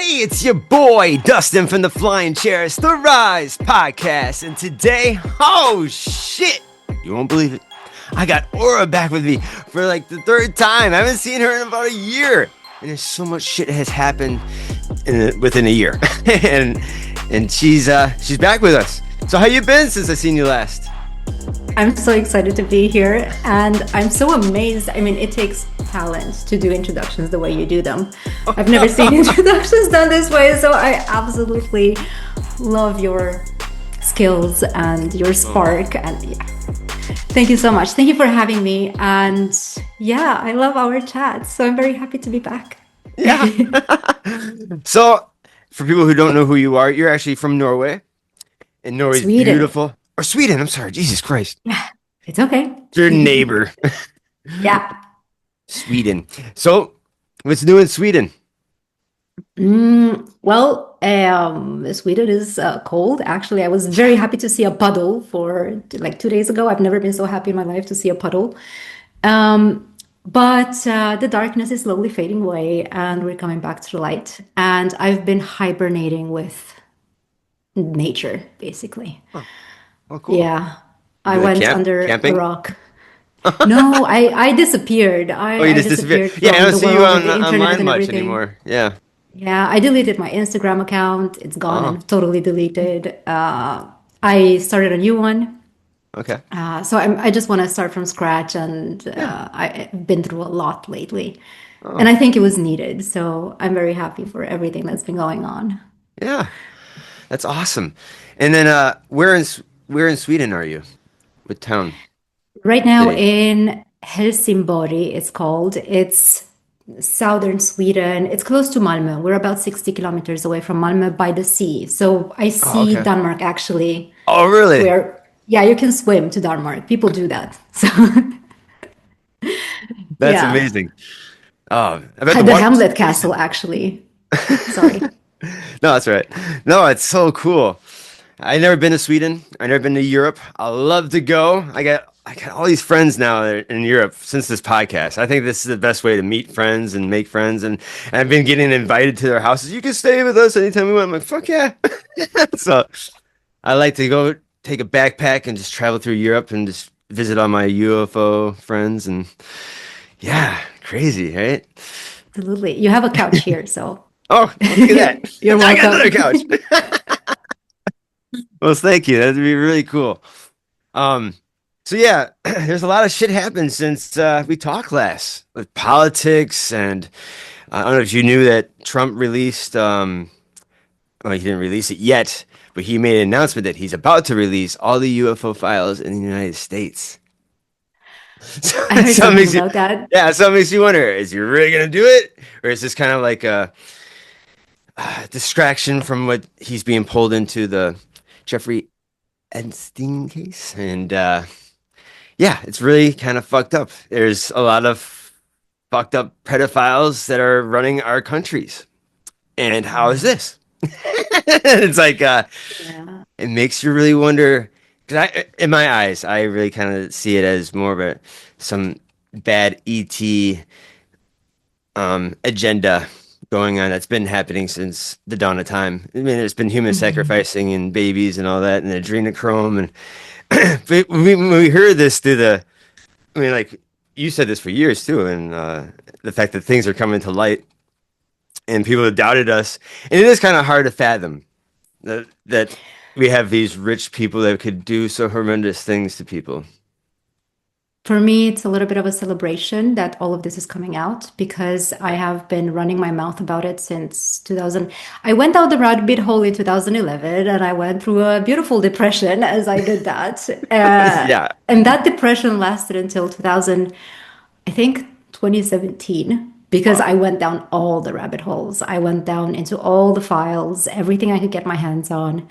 Hey, it's your boy Dustin from the Flying Chairs, the Rise Podcast, and today, oh shit, you won't believe it, I got Aura back with me for like the third time. I haven't seen her in about a year, and there's so much shit has happened within a year, and she's back with us. So how you been since I seen you last? I'm so excited to be here, and I'm so amazed. I mean, it takes talent to do introductions the way you do them. I've never seen introductions done this way, so I absolutely love your skills and your spark. And yeah, thank you so much. Thank you for having me. And yeah, I love our chat, so I'm very happy to be back. Yeah. So, for people who don't know who you are, you're actually from Norway, and Norway's Sweden. beautiful. Or Sweden, I'm sorry, Jesus Christ. Yeah, it's okay. Your neighbor. Yeah. Sweden. So, what's new in Sweden? Well, Sweden is cold. Actually, I was very happy to see a puddle for like 2 days ago. I've never been so happy in my life to see a puddle. But the darkness is slowly fading away and we're coming back to the light. And I've been hibernating with nature, basically. Oh, cool. Yeah. I You like went under camping? a rock. No, I disappeared. Oh, you I just disappeared. disappeared Yeah, I from don't the see you world and the internet online and much everything. anymore. Yeah. Yeah, I deleted my Instagram account. It's gone Oh, and totally deleted. I started a new one. okay. So I just want to start from scratch, and Yeah. I've been through a lot lately. And Oh, I think it was needed. So I'm very happy for everything that's been going on. yeah. That's awesome. And then, where in Sweden are you? What town? Right now City? in Helsingborg, it's called. It's southern Sweden. It's close to Malmö. We're about 60 kilometers away from Malmö by the sea. So I Oh, see okay. Denmark actually Oh, really? where, yeah, you can swim to Denmark. People do that. So That's yeah, amazing. Oh, I bet the had the water's Hamlet Castle decent. actually. Sorry. No, that's right. No, it's so cool. I never been to Sweden. I never been to Europe. I love to go. I got all these friends now that are in Europe since this podcast. I think this is the best way to meet friends and make friends. And I've been getting invited to their houses. You can stay with us anytime we want. I'm like, fuck yeah. So I like to go take a backpack and just travel through Europe and just visit all my UFO friends. And yeah, crazy, right? Absolutely. You have a couch here, so Oh, look at that. you're I got another welcome. couch. Well, thank you. That'd be really cool. Um, so yeah, there's a lot of shit happened since we talked last with politics, and I don't know if you knew that Trump released. Well, he didn't release it yet, but he made an announcement that he's about to release all the UFO files in the United States. I heard So it something makes you, about that. yeah, so it makes you wonder: is he really gonna do it, or is this kind of like a distraction from what he's being pulled into the Jeffrey Epstein case? And yeah, it's really kind of fucked up. There's a lot of fucked up pedophiles that are running our countries. And how is this? It's like Yeah. it makes you really wonder. Because in my eyes, I really kind of see it as more of some bad ET agenda going on that's been happening since the dawn of time. I mean, there's been human Mhm. sacrificing and babies and all that, and adrenochrome, and but when we heard this through I mean, like you said this for years too, and the fact that things are coming to light and people have doubted us, and it is kind of hard to fathom that we have these rich people that could do so horrendous things to people. For me, it's a little bit of a celebration that all of this is coming out because I have been running my mouth about it since 2000. I went down the rabbit hole in 2011 and I went through a beautiful depression as I did that. Yeah, And that depression lasted until 2000, I think 2017, because wow. I went down all the rabbit holes. I went down into all the files, everything I could get my hands on,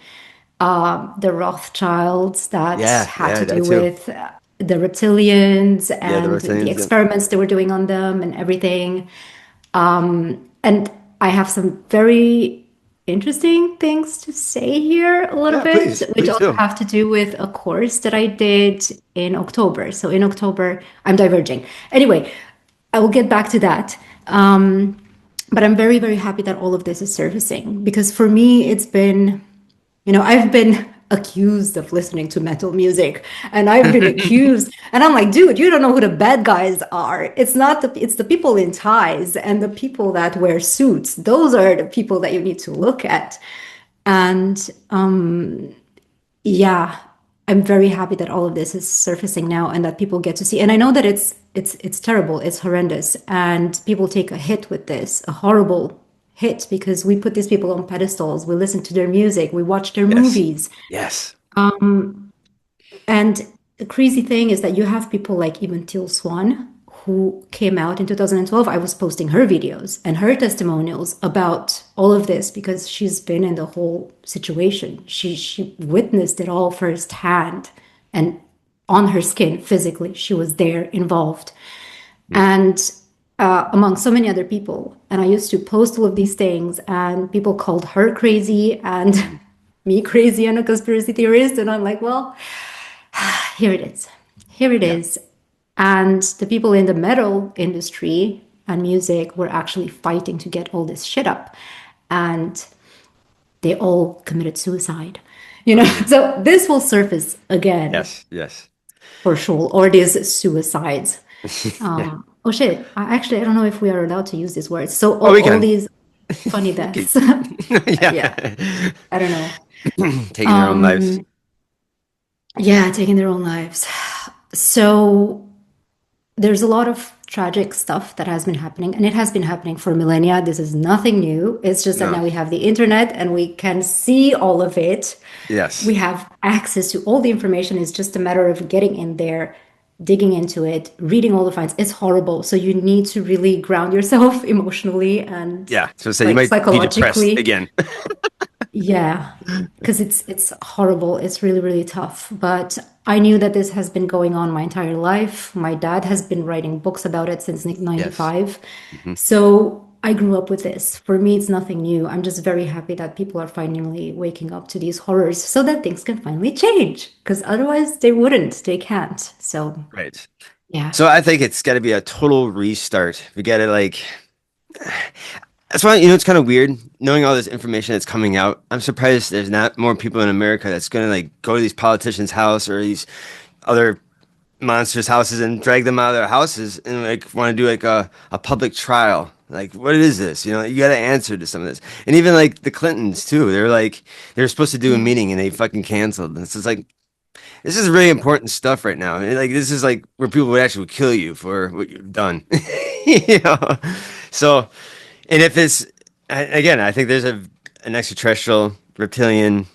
the Rothschilds that Yeah, had yeah, to that do too. with the reptilians Yeah, the and the Brazilians. Yeah. experiments they were doing on them and everything. And I have some very interesting things to say here a little Yeah, bit, please, which please also do. have to do with a course that I did in October. So in October, I'm diverging. Anyway, I will get back to that. But I'm very, very happy that all of this is surfacing because for me, it's been, I've been accused of listening to metal music and I've been accused, and I'm like, dude, you don't know who the bad guys are. It's the people in ties and the people that wear suits. Those are the people that you need to look at. And yeah, I'm very happy that all of this is surfacing now and that people get to see. And I know that it's terrible, it's horrendous, and people take a hit with this, a horrible hit, because we put these people on pedestals, we listen to their music, we watch their Yes. movies. Yes. And the crazy thing is that you have people like even Teal Swan, who came out in 2012. I was posting her videos and her testimonials about all of this because she's been in the whole situation. She witnessed it all firsthand and on her skin physically. She was there involved. And among so many other people. And I used to post all of these things, and people called her crazy and me crazy and a conspiracy theorist. And I'm like, well, here it is. Here it Yeah. is. And the people in the metal industry and music were actually fighting to get all this shit up. And they all committed suicide. So this will surface again Yes. Yes. for sure, or these suicides. Yeah. Oh shit. I don't know if we are allowed to use these words. So Oh, we all can. these funny Okay. deaths. Yeah, Yeah. I don't know. Taking their own lives. Yeah, taking their own lives. So there's a lot of tragic stuff that has been happening, and it has been happening for millennia. This is nothing new. It's just that No. now we have the internet and we can see all of it. We Yes. have access to all the information. It's just a matter of getting in there, digging into it, reading all the finds. It's horrible. So you need to really ground yourself emotionally and Yeah. So say you like might be depressed psychologically. again. Yeah, because it's horrible. It's really, really tough. But I knew that this has been going on my entire life. My dad has been writing books about it since Yes. 95. Hmm. So I grew up with this. For me, it's nothing new. I'm just very happy that people are finally waking up to these horrors so that things can finally change. Because otherwise they wouldn't. They can't. So Right. yeah. So I think it's got to be a total restart. We got to like. That's why it's kind of weird knowing all this information that's coming out. I'm surprised there's not more people in America that's gonna like go to these politicians' house or these other monsters' houses and drag them out of their houses and like want to do like a public trial. Like, what is this? You got to answer to some of this. And even like the Clintons too. They were supposed to do a Yeah. meeting and they fucking canceled. And it's just like this is really important stuff right now. And, like this is like where people would actually kill you for what you've done. you know. So, and if it's again, I think there's an extraterrestrial reptilian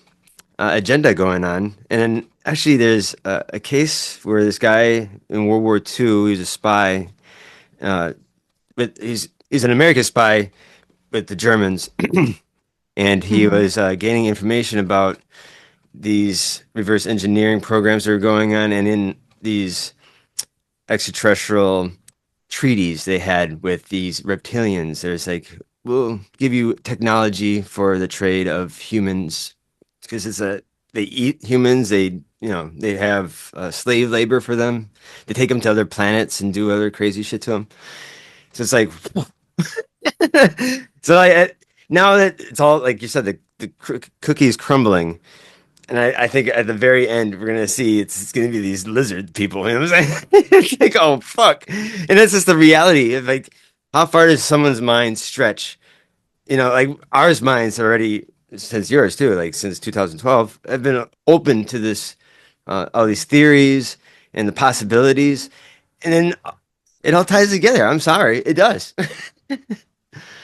agenda going on. And then actually, there's a case where this guy in World War II, he was a spy, uh, but he's an American spy with the Germans, and he Mhm. was gaining information about these reverse engineering programs that are going on, and in these extraterrestrial treaties they had with these reptilians. There's like, we'll give you technology for the trade of humans because they eat humans. They have slave labor for them. They take them to other planets and do other crazy shit to them. So it's like, so now that it's all like you said, the cookie is crumbling. And I think at the very end, we're gonna see it's gonna be these lizard people. You know what I'm saying? It's like, oh fuck! And that's just the reality of like, how far does someone's mind stretch? Like ours minds already since yours too, like since 2012, have been open to this, all these theories and the possibilities, and then it all ties together. I'm sorry, it does.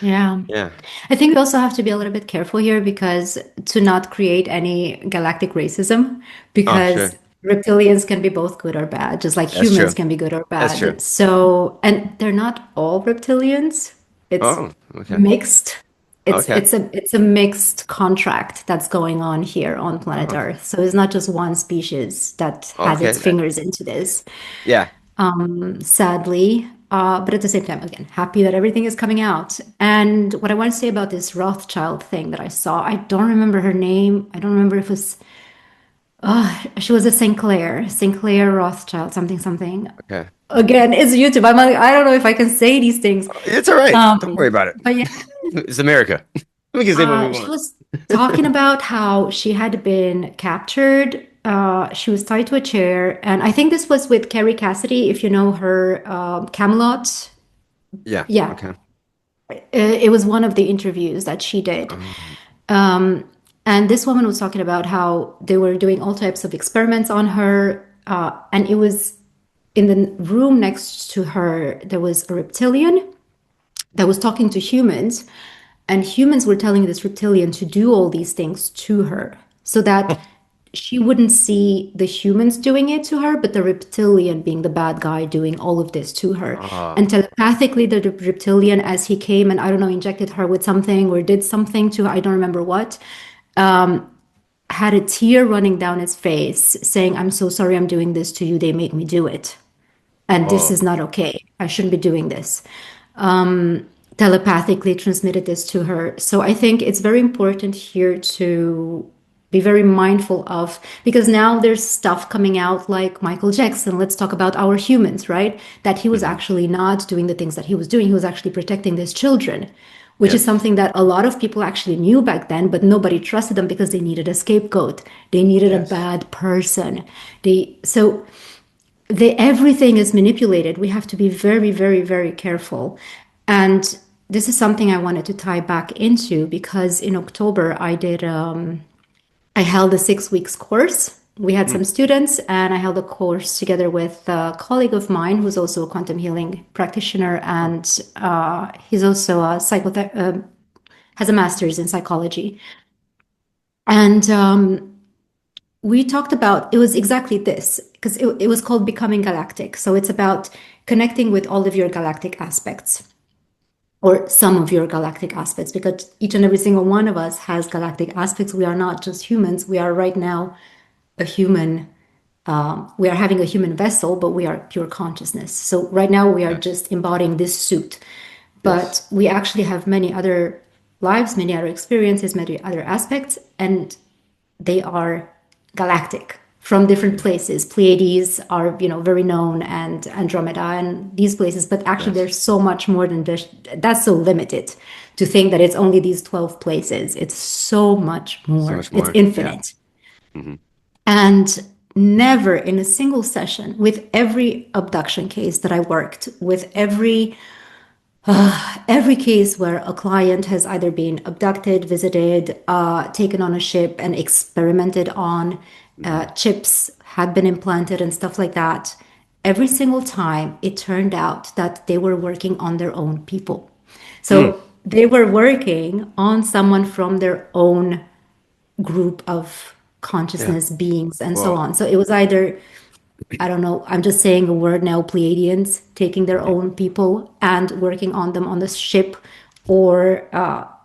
Yeah. Yeah. I think we also have to be a little bit careful here because to not create any galactic racism, Oh, sure. because reptilians can be both good or bad, just like That's humans true. can be good or That's true. bad. So, and they're not all reptilians. It's Oh, okay. mixed. It's Okay. it's a it's a mixed contract that's going on here on planet Oh, Earth. So it's not just one species that has its okay. fingers into this, Yeah. sadly. But at the same time, again, happy that everything is coming out. And what I want to say about this Rothschild thing that I saw, I don't remember her name. I don't remember if it was She was a Sinclair Rothschild, something, something. Okay. Again, it's YouTube. I'm like, I don't know if I can say these things. It's all right. Don't worry about it. But yeah, It's America. We can say what we she want. was talking about how she had been captured. She was tied to a chair, and I think this was with Carrie Cassidy, if you know her, Camelot. Yeah. Yeah, Okay. it was one of the interviews that she did. Um, And this woman was talking about how they were doing all types of experiments on her. And it was in the room next to her, there was a reptilian that was talking to humans. And humans were telling this reptilian to do all these things to her so that she wouldn't see the humans doing it to her, but the reptilian being the bad guy doing all of this to her. uh, And telepathically, the reptilian, as he came and I don't know, injected her with something or did something to her, I don't remember what, had a tear running down its face, saying, I'm so sorry I'm doing this to you. They make me do it. And this oh, is not okay. I shouldn't be doing this. Telepathically transmitted this to her. So I think it's very important here to be very mindful of, because now there's stuff coming out like Michael Jackson. Let's talk about our humans, right? That he was mhm. actually not doing the things that he was doing. He was actually protecting his children, which is Yes. something that a lot of people actually knew back then, but nobody trusted them because they needed a scapegoat. They needed a Yes. bad person. So everything is manipulated. We have to be very, very, very careful. And this is something I wanted to tie back into because in October I held a 6 weeks course. We had Mm. some students, and I held a course together with a colleague of mine who's also a quantum healing practitioner, Oh, and he's also a has a master's in psychology. And we talked about it was exactly this because it was called Becoming Galactic. So it's about connecting with all of your galactic aspects or some of your galactic aspects, because each and every single one of us has galactic aspects. We are not just humans. We are right now a human. We are having a human vessel, but we are pure consciousness. So right now we are yes. just embodying this suit, Yes. but we actually have many other lives, many other experiences, many other aspects, and they are galactic from different Yeah. places. Pleiades are, very known, and Andromeda and these places, but actually Yes. there's so much more than this. That's so limited to think that it's only these 12 places. It's so much So more. much It's more. Yeah. infinite. Hmm. And never in a single session, with every abduction case that I worked, with every case where a client has either been abducted, visited, taken on a ship and experimented on, Hmm. chips had been implanted and stuff like that, every single time it turned out that they were working on their own people. Mm. So they were working on someone from their own group of Yeah. consciousness beings and so Well, on. So it was either, I don't know, I'm just saying a word now, Pleiadians taking their mhm. own people and working on them on the ship, or,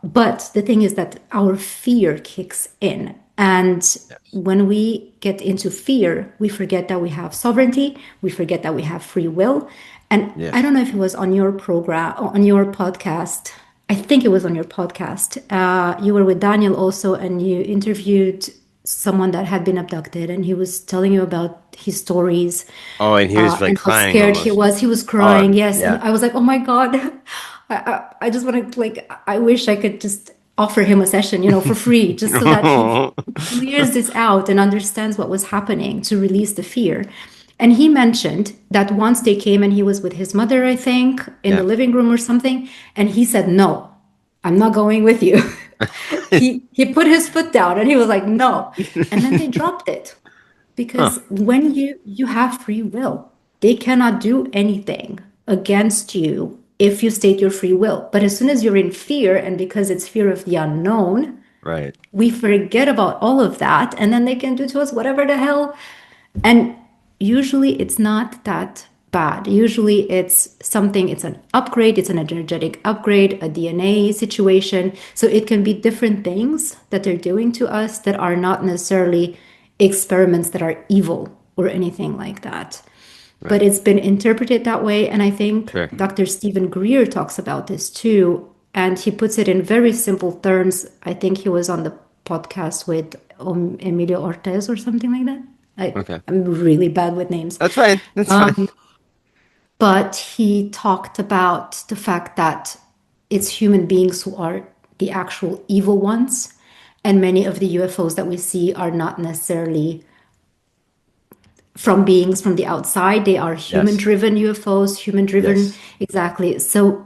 but the thing is that our fear kicks in. And Yes. when we get into fear, we forget that we have sovereignty, we forget that we have free will. And I Yes. don't know if it was on your program, on your podcast. I think it was on your podcast. You were with Daniel also, and you interviewed someone that had been abducted, and he was telling you about his stories, Oh, and he was like and how crying scared he almost. was. He was Oh, crying, yes. And yeah. I was like, oh my God, I just want to, like, I wish I could just offer him a session, for free, just so that he clears this out and understands what was happening to release the fear. And he mentioned that once they came and he was with his mother, I think, in the Yeah. living room or something, and he said, no, I'm not going with you. He put his foot down and he was like, no. And then they dropped it. Huh. Because when you have free will, they cannot do anything against you if you state your free will. But as soon as you're in fear, and because it's fear of the unknown, Right. we forget about all of that, and then they can do to us whatever the hell. And usually it's not that bad. Usually it's an upgrade, it's an energetic upgrade, a DNA situation. So it can be different things that they're doing to us that are not necessarily experiments that are evil or anything like that. But Right. it's been interpreted that way. And I think Sure. Dr. Stephen Greer talks about this too. And he puts it in very simple terms. I think he was on the podcast with Emilio Ortez or something like that. Okay. I'm really bad with names. That's fine. That's fine. But he talked about the fact that it's human beings who are the actual evil ones. And many of the UFOs that we see are not necessarily from beings from the outside. They are human Yes. driven UFOs, human driven. Yes. Exactly. So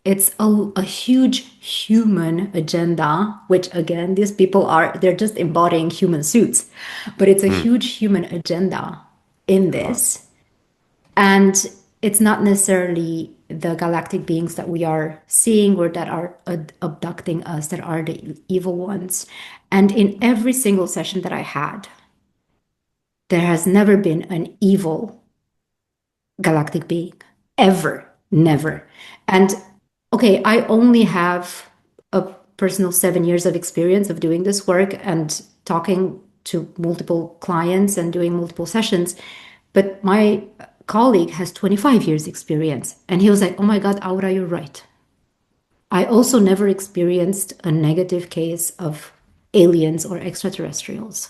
it's a huge human agenda, which again, these people are, they're just embodying human suits. But it's a Hmm. huge human agenda in Wow. this. And it's not necessarily the galactic beings that we are seeing or that are abducting us that are the evil ones. And in every single session that I had, there has never been an evil galactic being, ever, Okay. never. And okay, I only have a personal 7 years of experience of doing this work and talking to multiple clients and doing multiple sessions. But my colleague has 25 years experience. And he was like, oh my God, Aura, you're right. I also never experienced a negative case of aliens or extraterrestrials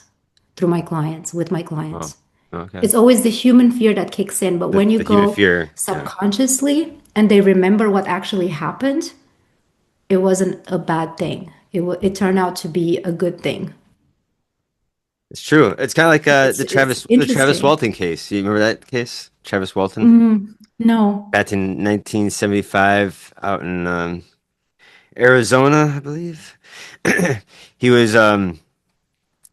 through my clients, with my Wow. clients. Okay. It's always the human fear that kicks in. But when you The human go fear. Yeah. subconsciously and they remember what actually happened, it wasn't a bad thing. It turned out to be a good thing. It's true. It's kind of like It's The Travis interesting. Walton case. You remember that case? Travis Walton? No. Back in 1975 out in Arizona, I believe. He was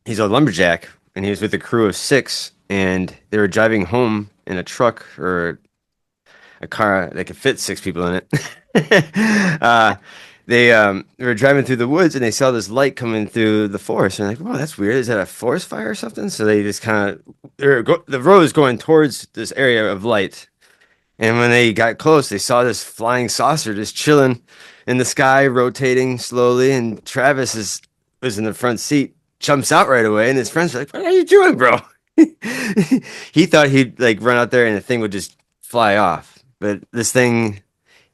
he's a lumberjack and he was with a crew of six and they were driving home in a truck or a car that could fit six people in it. uh, they were driving through the woods and they saw this light coming through the forest. And they're like, "Whoa, that's weird. Is that a forest fire or something?" So they just kind of the road is going towards this area of light. And when they got close, they saw this flying saucer just chilling in the sky, rotating slowly. And Travis was in the front seat, jumps out right away, and his friends are like, "What are you doing, bro?" He thought he'd like run out there and the thing would just fly off, but this thing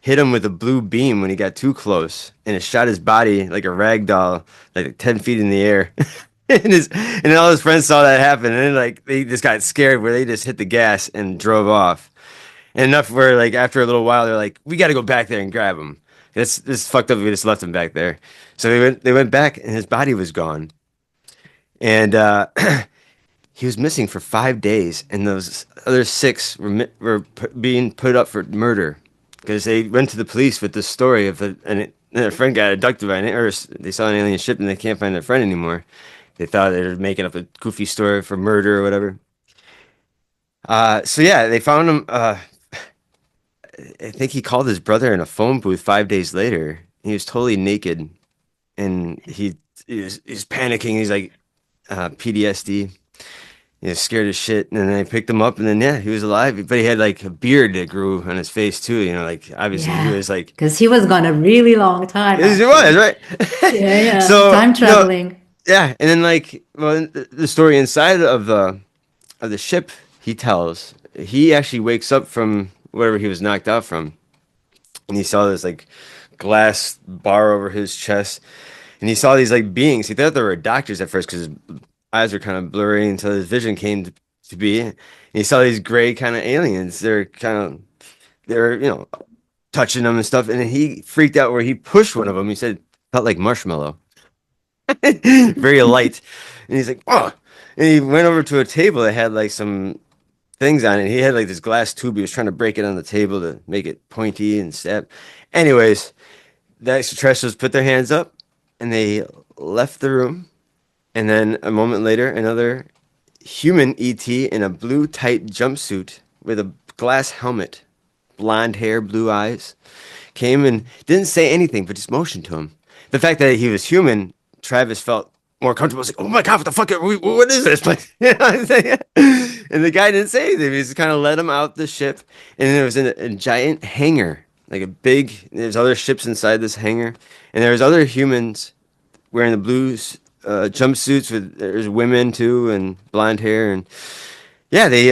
hit him with a blue beam when he got too close, and it shot his body like a rag doll, like 10 feet in the air. And then all his friends saw that happen, and then like they just got scared, where they just hit the gas and drove off. And enough where like after a little while they're like, we got to go back there and grab him. This fucked up. We just left him back there. So they went back and his body was gone. And he was missing for 5 days, and those other six being put up for murder because they went to the police with this story of and their friend got abducted by or they saw an alien ship and they can't find their friend anymore. They thought they were making up a goofy story for murder or whatever. So yeah, they found him. I think he called his brother in a phone booth 5 days later. He was totally naked, and he's panicking. He's like PTSD. He was scared as shit. And then I picked him up, and then yeah, he was alive. But he had like a beard that grew on his face too. Like obviously he Yeah. was like, Because he was gone a really long time, yes, he was actually. right. Yeah, yeah. So Time no, traveling. yeah, and then like well, the story inside of the ship he tells, he actually wakes up from wherever he was knocked out from, and he saw this like glass bar over his chest, and he saw these like beings. He thought they were doctors at first because his eyes were kind of blurry until his vision came to be. And he saw these gray kind of aliens. They're touching him and stuff, and then he freaked out where he pushed one of them. He said felt like marshmallow, very light, and he's like, "Oh!" And he went over to a table that had like some things on it. He had like this glass tube. He was trying to break it on the table to make it pointy and stab. Anyways, the extraterrestrials put their hands up and they left the room. And then a moment later, another human ET in a blue tight jumpsuit with a glass helmet, blonde hair, blue eyes, came and didn't say anything, but just motioned to him. The fact that he was human, Travis felt more comfortable. He was like, "Oh my God, what the fuck? What is this place?" You know what I'm saying? And the guy didn't say anything. He just kind of let him out the ship, and there was a giant hangar, like a big. There's other ships inside this hangar, and there's other humans wearing the blue jumpsuits with there's women too and blonde hair, and yeah, they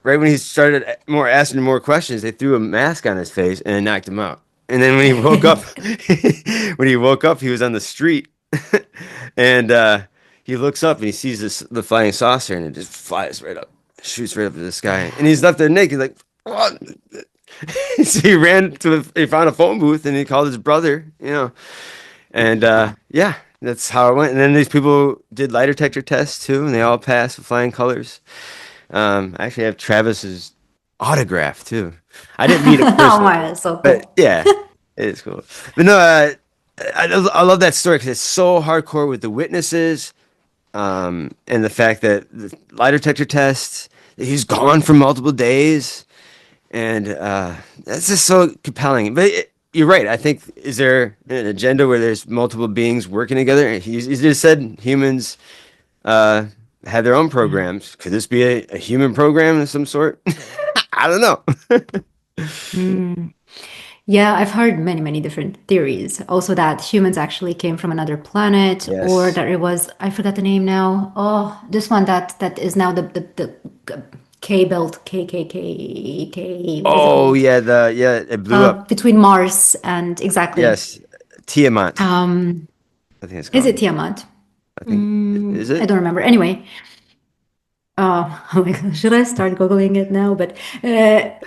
right when he started more asking more questions, they threw a mask on his face and knocked him out. And then when he woke up, he was on the street And he looks up and he sees the flying saucer and it just flies right up, shoots right up to the sky. And he's left there naked, like, what? So he ran he found a phone booth and he called his brother, and yeah, that's how it went. And then these people did lie detector tests too, and they all passed with flying colors. I actually have Travis's autograph too. I didn't meet him Oh personally, my, so but cool. yeah, it is cool. But no, I love that story because it's so hardcore with the witnesses, and the fact that the lie detector tests, he's gone for multiple days, and that's just so compelling. But you're right. I think is there an agenda where there's multiple beings working together? He just said humans uh, have their own programs. Could this be a human program of some sort? I don't know. Mm. Yeah, I've heard many, many different theories. Also, that humans actually came from another planet, or Yes. that it was, I forgot the name now. Oh, this one that is now the K belt, K, what is it Oh called? yeah, it blew up. Between Mars and exactly. Yes, Tiamat. Um, I think it's is called. it Tiamat? I think is I it? don't remember. Anyway, oh my God, should I start Googling it now? But yeah,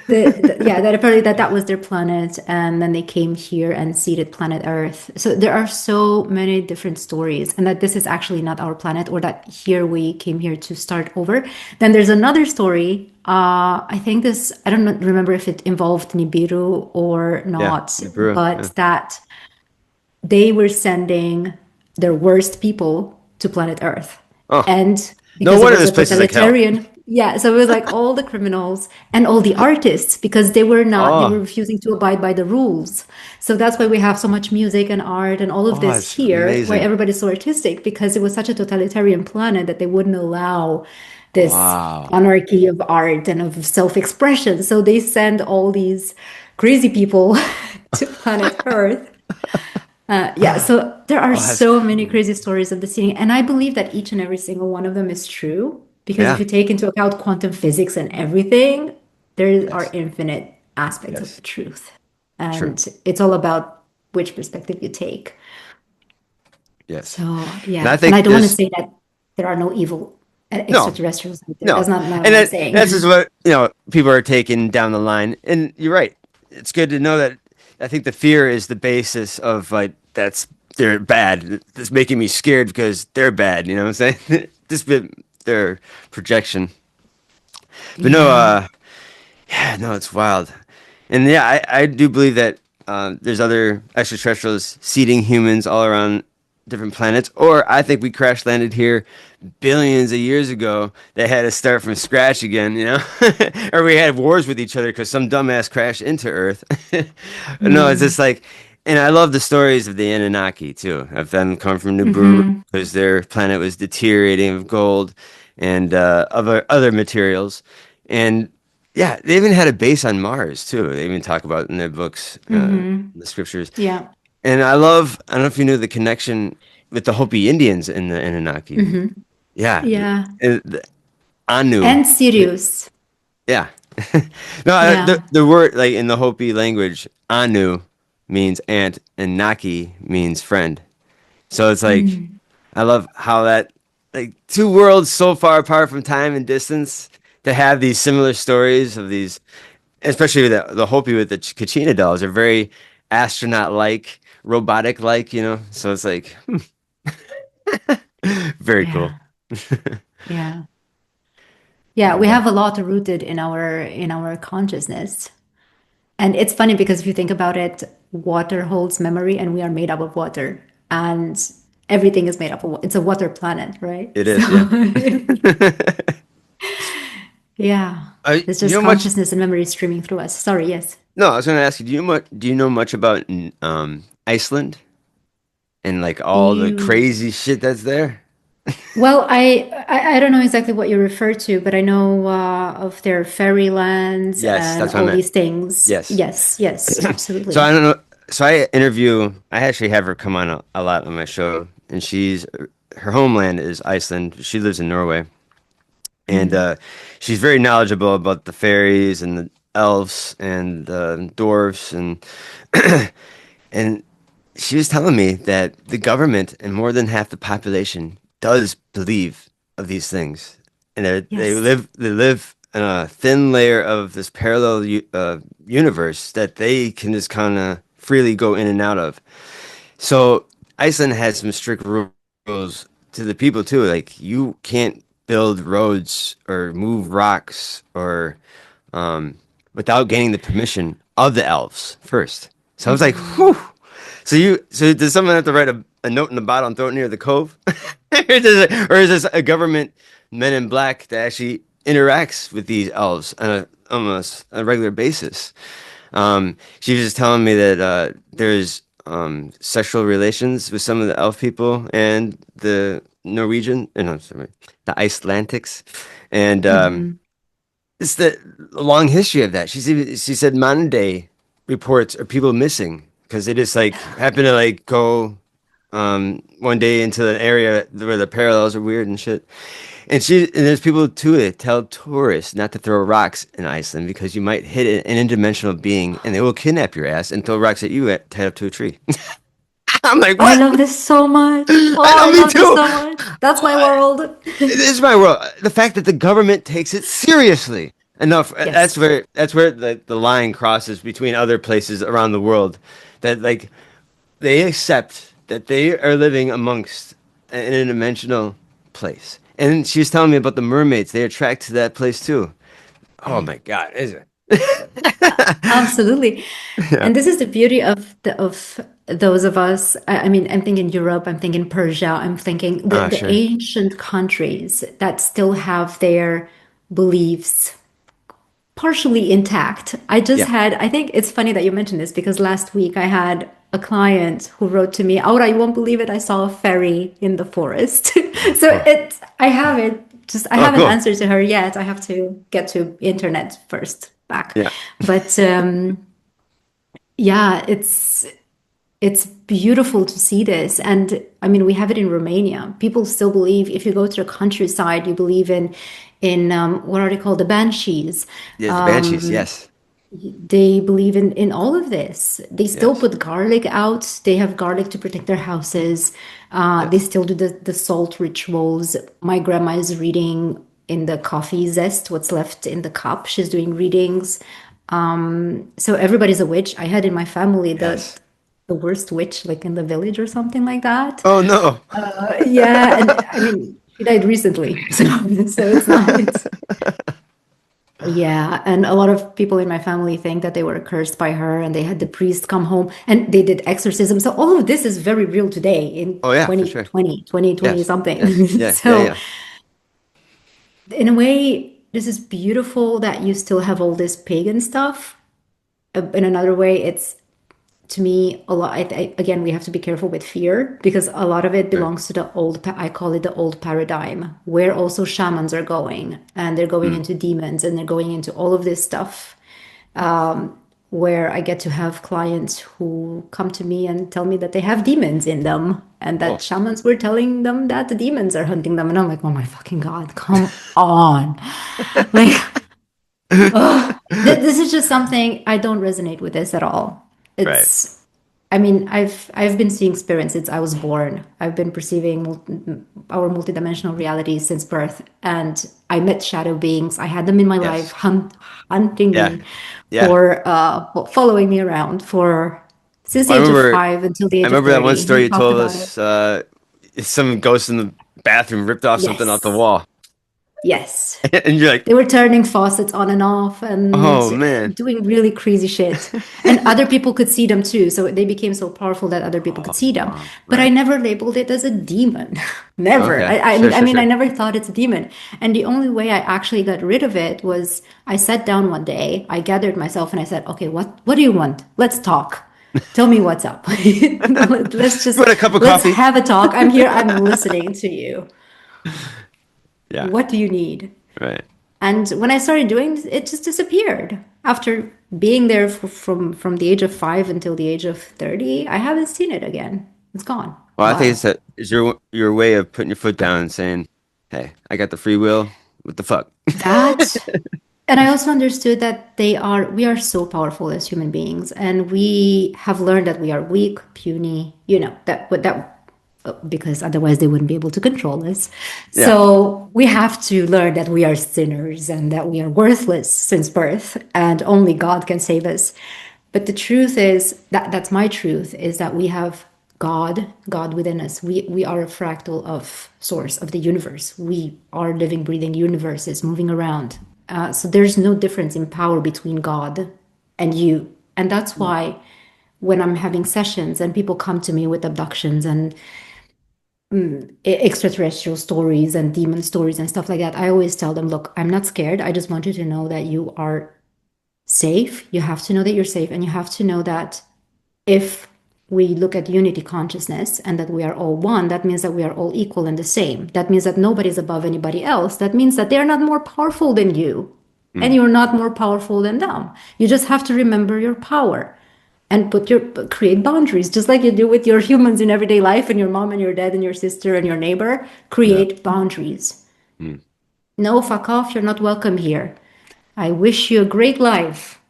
that apparently that was their planet, and then they came here and seeded planet Earth. So there are so many different stories, and that this is actually not our planet, or that here we came here to start over. Then there's another story. I think this, I don't remember if it involved Nibiru or Yeah, not, Nibiru. Yeah. but that they were sending their worst people to planet Earth. Oh, And no because it wonder was this a place is like hell. totalitarian, yeah, so it was like all the criminals and all the artists because they were Oh, refusing to abide by the rules. So that's why we have so much music and art and all of oh, this it's here, why amazing. everybody's so artistic because it was such a totalitarian planet that they wouldn't allow this Wow. anarchy of art and of self-expression. So they send all these crazy people to planet Earth. Yeah, so there are Oh, that's so many crazy. crazy stories of the seeing, and I believe that each and every single one of them is true because if Yeah. you take into account quantum physics and everything, there are Yes. infinite aspects of the Yes. truth. True. And it's all about which perspective you take. Yes. So, And I yeah, and I think don't want to there's say that there are no evil no, extraterrestrials out there. no, That's not what and I'm that's just saying. what people are taking down the line. And you're right. It's good to know that. I think the fear is the basis of like that's they're bad. It's making me scared because they're bad. You know what I'm saying? This bit their projection. But no, Yeah. yeah, no, it's wild. And yeah, I do believe that there's other extraterrestrials seeding humans all around different planets. Or I think we crash landed here billions of years ago. They had to start from scratch again, or we had wars with each other because some dumbass crashed into Earth. No, it's just Mm. like, and I love the stories of the Anunnaki too, of them come from Nibiru Hmm. because their planet was deteriorating of gold and other materials. And yeah, they even had a base on Mars too. They even talk about it in their books, Hmm. the scriptures. Yeah. And I don't know if you knew the connection with the Hopi Indians in the Anunnaki. Hmm. Yeah, Yeah. the Anu. And Sirius. Yeah. No, Yeah. the word like in the Hopi language, Anu means aunt and Naki means friend. So it's like Mm. I love how that like two worlds so far apart from time and distance to have these similar stories of these, especially the Hopi with the Kachina dolls are very astronaut-like, robotic-like, So it's like very cool. Yeah. Yeah. Yeah, we have a lot rooted in our consciousness. And it's funny because if you think about it, water holds memory and we are made up of water. And everything is made up of it's a water planet, right? It So is, yeah. yeah. It's Do you just know much? consciousness and memory streaming through us. Sorry, yes. No, I was going to ask you. Do you know much about Iceland and like all the You crazy shit that's there? well, I don't know exactly what you refer to, but I know of their fairylands Yes, and that's what I all meant. these things. Yes. Yes, yes, So I absolutely. don't know. So I interview. I actually have her come on a lot on my show, and her homeland is Iceland. She lives in Norway, and Mm. she's very knowledgeable about the fairies and the elves and the dwarves and and she was telling me that the government and more than half the population does believe of these things, and Yes. they live in a thin layer of this parallel universe that they can just kind of freely go in and out of. So Iceland has some strict rules to the people too. Like you can't build roads or move rocks or without getting the permission of the elves first. So I was like, whew. Mhm. So does someone have to write a note in the bottle and throw it near the cove? Or is this a government men in black that actually interacts with these elves on a almost a regular basis? She was just telling me that there's sexual relations with some of the elf people and the Norwegian, no, sorry, the Icelandics, and Mhm. it's the long history of that. She said modern day reports are people missing because they just like happen to like go one day into an area where the parallels are weird and shit. And there's people too that tell tourists not to throw rocks in Iceland because you might hit an interdimensional being and they will kidnap your ass and throw rocks at you tied up to a tree. I'm like, I what? love this so much. I Oh, know, I me love this too. so much. That's my What? world. It is my world. The fact that the government takes it seriously enough, Yes. that's where the line crosses between other places around the world. That like they accept that they are living amongst an interdimensional place. And she was telling me about the mermaids. They attract to that place too. Oh my God, is it? Absolutely. Yeah. And this is the beauty of those of us. I mean, I'm thinking Europe, I'm thinking Persia, I'm thinking the Sure. ancient countries that still have their beliefs partially intact. Yeah. I think it's funny that you mentioned this because last week I had a client who wrote to me, Aura, you won't believe it. I saw a fairy in the forest. So Oh, I haven't, just, I oh, haven't cool. answered to her yet. I have to get to internet first back. Yeah. But yeah, it's beautiful to see this. And I mean, we have it in Romania. People still believe if you go to the countryside, you believe in what are they called? The banshees. Yeah, the banshees. Yes. They believe in all of this. They still Yes. put garlic out. They have garlic to protect their houses. They Yes. still do the salt rituals. My grandma is reading in the coffee zest, what's left in the cup. She's doing readings. So everybody's a witch. I had in my family Yes. the worst witch, like in the village or something like that. Oh no. Yeah, and I mean, she died recently, so it's not. It's yeah, and a lot of people in my family think that they were cursed by her and they had the priest come home and they did exorcism. So all of this is very real today in Oh yeah, for sure. 2020, 2020 Yes. something. Yes. Yeah. Yeah. So Yeah. in a way, this is beautiful that you still have all this pagan stuff. In another way, it's to me a lot. Again, we have to be careful with fear because a lot of it Sure. belongs to the old. I call it the old paradigm, where also shamans are going and they're going Mm. into demons and they're going into all of this stuff where I get to have clients who come to me and tell me that they have demons in them and that Cool. shamans were telling them that the demons are hunting them. And I'm like, oh my fucking God, come on. Like, this is just something I don't resonate with this at all. Right. It's, I mean, I've been seeing spirits since I was born. I've been perceiving our multidimensional realities since birth, and I met shadow beings. I had them in my life, Yes. hunting Yeah. me, Yeah. following me around for since the Well, age of 5 until the I age of remember that one 30. story We you talked told about it. us. Some ghost in the bathroom ripped off something off the Yes, wall, yes. and you're like, They were turning faucets on and off and "Oh man!" doing really crazy shit. And other people could see them too. So they became so powerful that other people could Oh see them. wow! But I Right. never labeled it as a demon. Never. Okay. I Sure. mean, I Sure. mean, I Sure. never thought it's a demon. And the only way I actually got rid of it was I sat down one day, I gathered myself, and I said, "Okay, what do you want? Let's talk. Tell me what's up. Let's You just want a cup of let's coffee? have a talk. I'm here. I'm listening to you. Yeah. What do you need?" Right. And when I started doing it, it just disappeared. After being there from the age of 5 until the age of 30, I haven't seen it again. It's gone. Well, I think But it's that is your way of putting your foot down and saying, "Hey, I got the free will. What the fuck?" that And I also understood that we are so powerful as human beings, and we have learned that we are weak, puny, because otherwise they wouldn't be able to control us. Yeah. So we have to learn that we are sinners and that we are worthless since birth, and only God can save us. But the truth is that's my truth is that we have God within us. We are a fractal of source of the universe. We are living, breathing universes moving around. So there's no difference in power between God and you. And that's why when I'm having sessions and people come to me with abductions and extraterrestrial stories and demon stories and stuff like that, I always tell them, look, I'm not scared. I just want you to know that you are safe. You have to know that you're safe. And you have to know that if we look at unity consciousness and that we are all one, that means that we are all equal and the same. That means that nobody's above anybody else. That means that they're not more powerful than you and Mm. you're not more powerful than them. You just have to remember your power and create boundaries, just like you do with your humans in everyday life and your mom and your dad and your sister and your neighbor. Yeah. Create boundaries. Mm. No, fuck off. You're not welcome here. I wish you a great life.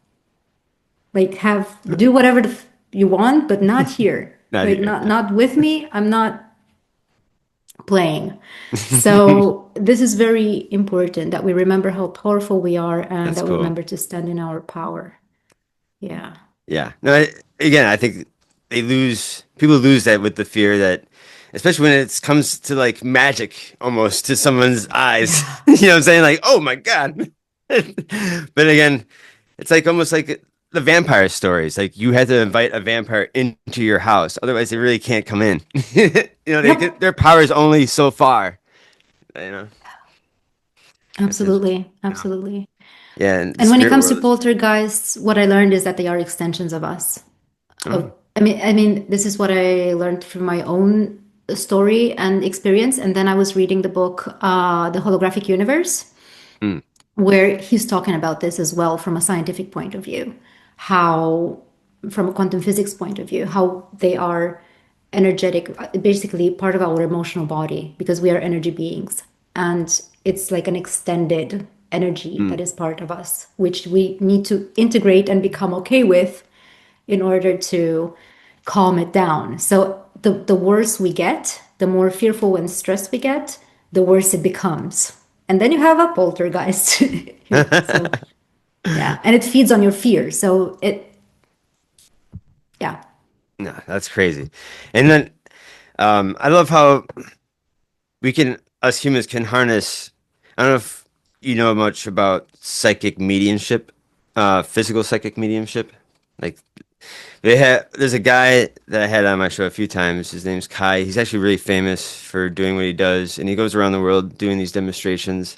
Like have do whatever you want, but not here. Not Like here. not with me. I'm not playing. So this is very important that we remember how powerful we are and That's that we cool. remember to stand in our power. Yeah. Yeah. No, again, I think people lose that with the fear that, especially when it comes to like magic almost to someone's eyes. Yeah. You know what I'm saying? Like, oh my God. But again, it's like almost like the vampire stories. Like you had to invite a vampire into your house, otherwise they really can't come in. You know, Yep. their power is only so far. You know, that's interesting. Absolutely. Yeah. Absolutely. Yeah, and the And when it spirit comes to world is. poltergeists, what I learned is that they are extensions of us. Oh. This is what I learned from my own story and experience. And then I was reading the book, The Holographic Universe, Mm, where he's talking about this as well from a scientific point of view, how, from a quantum physics point of view, how they are energetic, basically part of our emotional body, because we are energy beings. And it's like an extended energy mm. that is part of us, which we need to integrate and become okay with in order to calm it down. So the worse we get, the more fearful and stressed we get, the worse it becomes. And then you have a poltergeist. So yeah, and it feeds on your fear. So yeah. No, that's crazy. And then I love how us humans can harness. I don't know if you know much about psychic mediumship, physical psychic mediumship. Like there's a guy that I had on my show a few times. His name's Kai. He's actually really famous for doing what he does, and he goes around the world doing these demonstrations.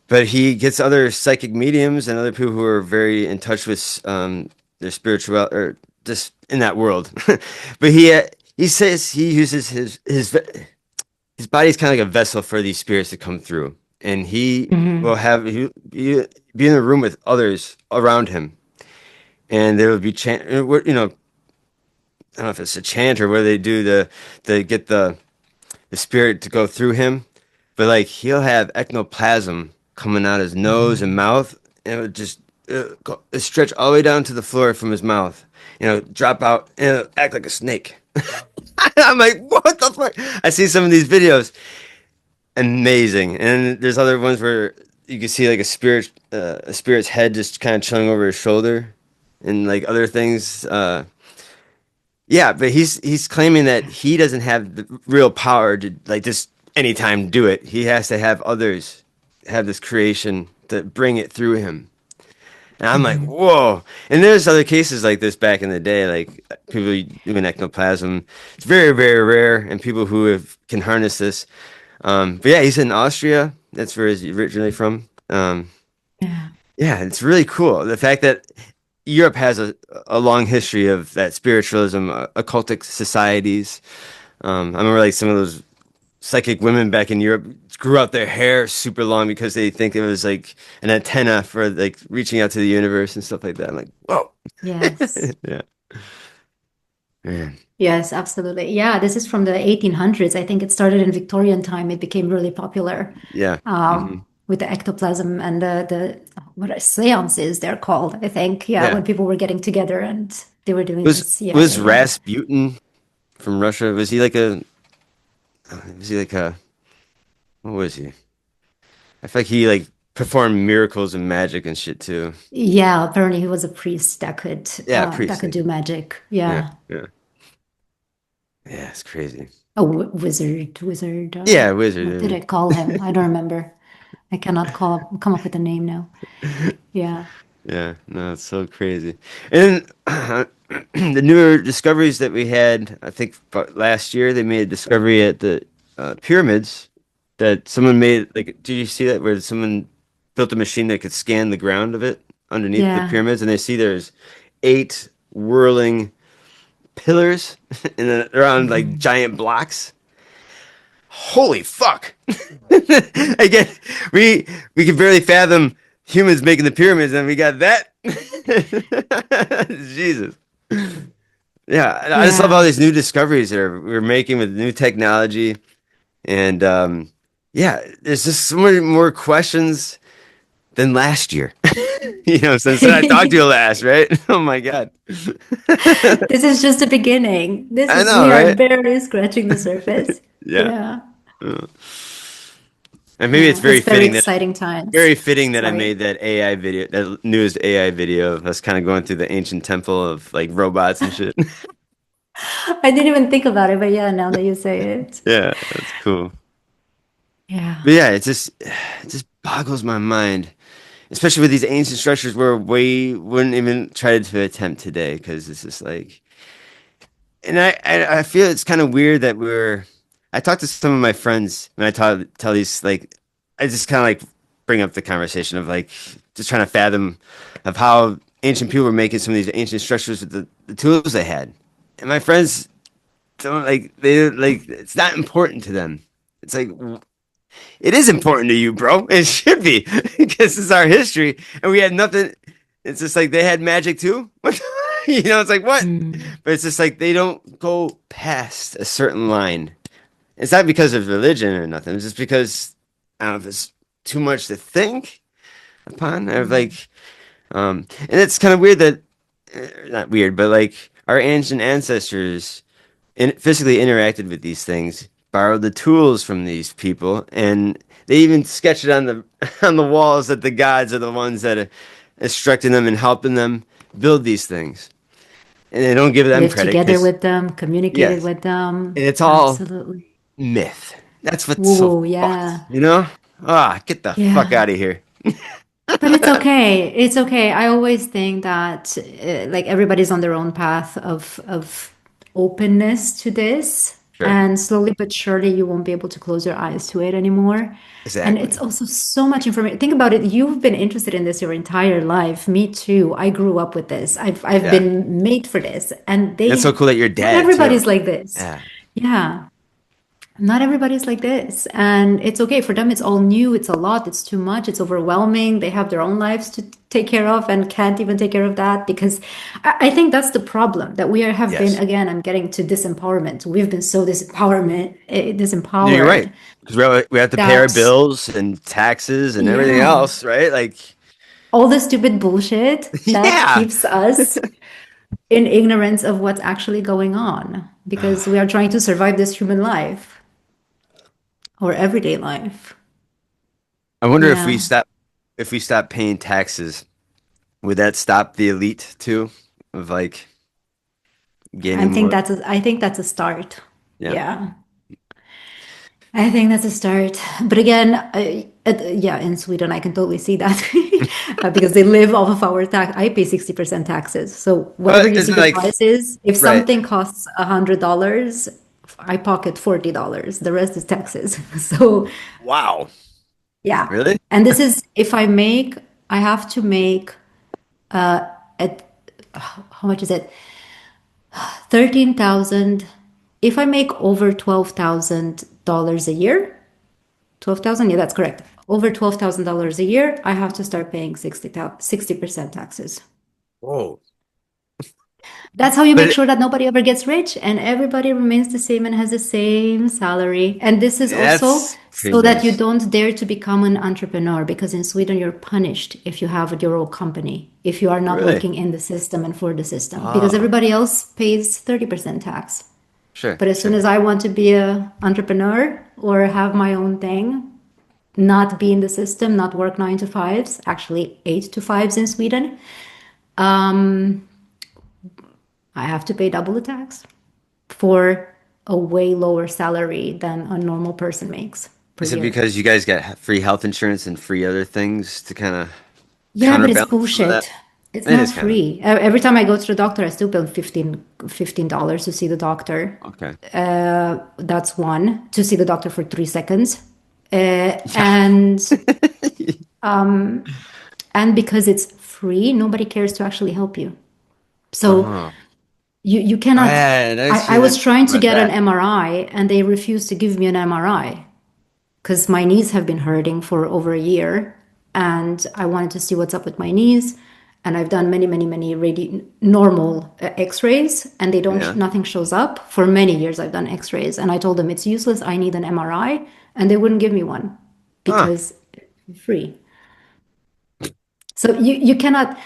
But he gets other psychic mediums and other people who are very in touch with their spiritual or just in that world. But he says he uses his body's kind of like a vessel for these spirits to come through, and Hmm. be in a room with others around him, and there will be I don't know if it's a chant or where they do the get the spirit to go through him, but like he'll have ectoplasm coming out his nose and mouth, and it would just stretch all the way down to the floor from his mouth, drop out and it'll act like a snake. I'm like, what the fuck? I see some of these videos, amazing, and there's other ones where you can see like a spirit's head just kind of chilling over his shoulder, and like other things. Yeah, but he's claiming that he doesn't have the real power to like just anytime do it. He has to have others have this creation to bring it through him. And I'm like, Hmm. whoa. And there's other cases like this back in the day, like people doing ectoplasm. It's very, very rare, and people who can harness this. But yeah, he's in Austria. That's where he's originally from. Yeah. Yeah, it's really cool. The fact that Europe has a long history of that spiritualism, occultic societies. I remember like some of those psychic women back in Europe grew out their hair super long because they think it was like an antenna for like reaching out to the universe and stuff like that. I'm like, whoa. Yes. Yeah, man. Yes, absolutely. Yeah, this is from the 1800s. I think it started in Victorian time. It became really popular. Yeah. Um, Hmm. with the ectoplasm and the what are seances they're called, I think. Yeah, Yeah. when people were getting together and they were doing this. Yeah, yeah, Was yeah. Rasputin from Russia? Was he like a what was he? I feel like he like performed miracles and magic and shit too. Yeah, apparently he was a priest Yeah, that priest. could Thank do you. magic. Yeah, Yeah. yeah, yeah. It's crazy. A wizard. Yeah, What did wizard. I call him? I don't remember. I cannot come up with a name now. Yeah. Yeah, no, it's so crazy. And the newer discoveries that we had, I think last year they made a discovery at the pyramids that someone made. Like, did you see that where someone built a machine that could scan the ground of it underneath the Yeah. pyramids, and they see there's eight whirling pillars, and then they're on like Mhm. giant blocks. Holy fuck! I get we can barely fathom humans making the pyramids, and we got that. Jesus. Yeah, I just love all Yeah. these new discoveries that we're making with new technology, and yeah, there's just so many more questions than last year. Since I talked to you last, right? Oh my God. This is just the beginning. I know, We are right? barely scratching the surface. Yeah. Yeah. Uh, And maybe it's Yeah. It's very exciting times. very fitting that I Sorry. made that AI video, that newest AI video of us kind of going through the ancient temple of like robots and shit. I didn't even think about it, but yeah, now that you say it. Yeah, that's cool. Yeah. But yeah, it just boggles my mind, especially with these ancient structures where we wouldn't even try to attempt today because it's just like, and I feel it's kind of weird that I talk to some of my friends when I tell these like, I just kind of like bring up the conversation of like just trying to fathom of how ancient people were making some of these ancient structures with the tools they had, and my friends don't like they like it's not important to them. It's like it is important to you, bro. It should be because it's our history, and we had nothing. It's just like they had magic too. It's like what? Mm. But it's just like they don't go past a certain line. It's not because of religion or nothing. It's just because I don't know if it's too much to think upon. Of like, and it's kind of weird that, not weird, but like our ancient ancestors physically interacted with these things, borrowed the tools from these people, and they even sketched it on the on the walls that the gods are the ones that are instructing them and helping them build these things. And they don't give them Lived credit together because with them, communicated yes, with them. and it's all Absolutely. myth. That's what's so Whoa, fucked, yeah. you know? Ah, get the fuck Yeah. out of here. But it's okay. It's okay. I always think that like everybody's on their own path of openness to this, Sure. and slowly but surely you won't be able to close your eyes to it anymore. And it's Exactly. also so much information. Think about it. You've been interested in this your entire life. Me too. I grew up with this. I've Yeah. been made for this. And And it's so cool that your not dad too. everybody's like this. Yeah. Yeah. Not everybody's like this, and it's okay. For them, it's all new, it's a lot, it's too much, it's overwhelming. They have their own lives to take care of and can't even take care of that because I think that's the problem that have been, Yes. again, I'm getting to disempowerment. We've been so Yeah, you're right. disempowered Because we have to pay our that, bills and taxes and everything yeah, else, right? Like, all the stupid bullshit that yeah. keeps us in ignorance of what's actually going on because we are trying to survive this human life or everyday life. I wonder Yeah. if we stop paying taxes, would that stop the elite too? Of like gaining more? I think that's a start. Yeah. Yeah. I think that's a start. But again, yeah, in Sweden, I can totally see that because they live off of our tax. I pay 60% taxes. So whatever you Is see it the like price is, if right? something costs $100, I pocket $40. The rest is taxes. So Wow. yeah. Really? And this is if I have to make at how much is it? 13,000. If I make over $12,000 a year, 12,000, yeah, that's correct. Over $12,000 a year, I have to start paying 60% taxes. Whoa. That's how you make But sure that nobody ever gets rich and everybody remains the same and has the same salary. And this is also that's so that you crazy. don't dare to become an entrepreneur because in Sweden you're punished if you have your own company, if you are not Really? working in the system and for the system, because Oh, everybody else pays 30% tax. sure, But as soon sure. as I want to be a entrepreneur or have my own thing, not be in the system, not work 9 to 5s, actually 8 to 5s in Sweden, I have to pay double the tax for a way lower salary than a normal person makes per Is it year. because you guys got free health insurance and free other things to kind of Yeah, but it's counterbalance some of that? bullshit. It's It not is kind of. free. Every time I go to the doctor, I still pay $15 to see the doctor. Okay. That's one to see the doctor for 3 seconds, Yeah. and because it's free, nobody cares to actually help you. So Oh, you cannot. man, I I see was that trying to about get an that. MRI, and they refused to give me an MRI because my knees have been hurting for over a year, and I wanted to see what's up with my knees. And I've done many, many, many normal X-rays, and they don't. Yeah. Nothing shows up. For many years, I've done X-rays, and I told them it's useless. I need an MRI, and they wouldn't give me one Huh. because it's free. So you cannot.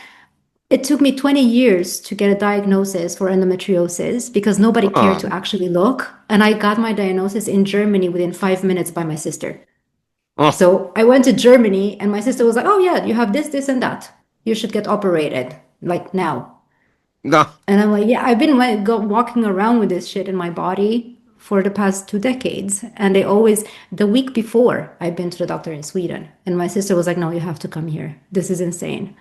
It took me 20 years to get a diagnosis for endometriosis because nobody cared to Oh. actually look. And I got my diagnosis in Germany within 5 minutes by my sister. Oh. So I went to Germany and my sister was like, oh, yeah, you have this, this, and that. You should get operated like now. No. And I'm like, yeah, I've been walking around with this shit in my body for the past 2 decades. And they always, the week before, I've been to the doctor in Sweden. And my sister was like, no, you have to come here. This is insane.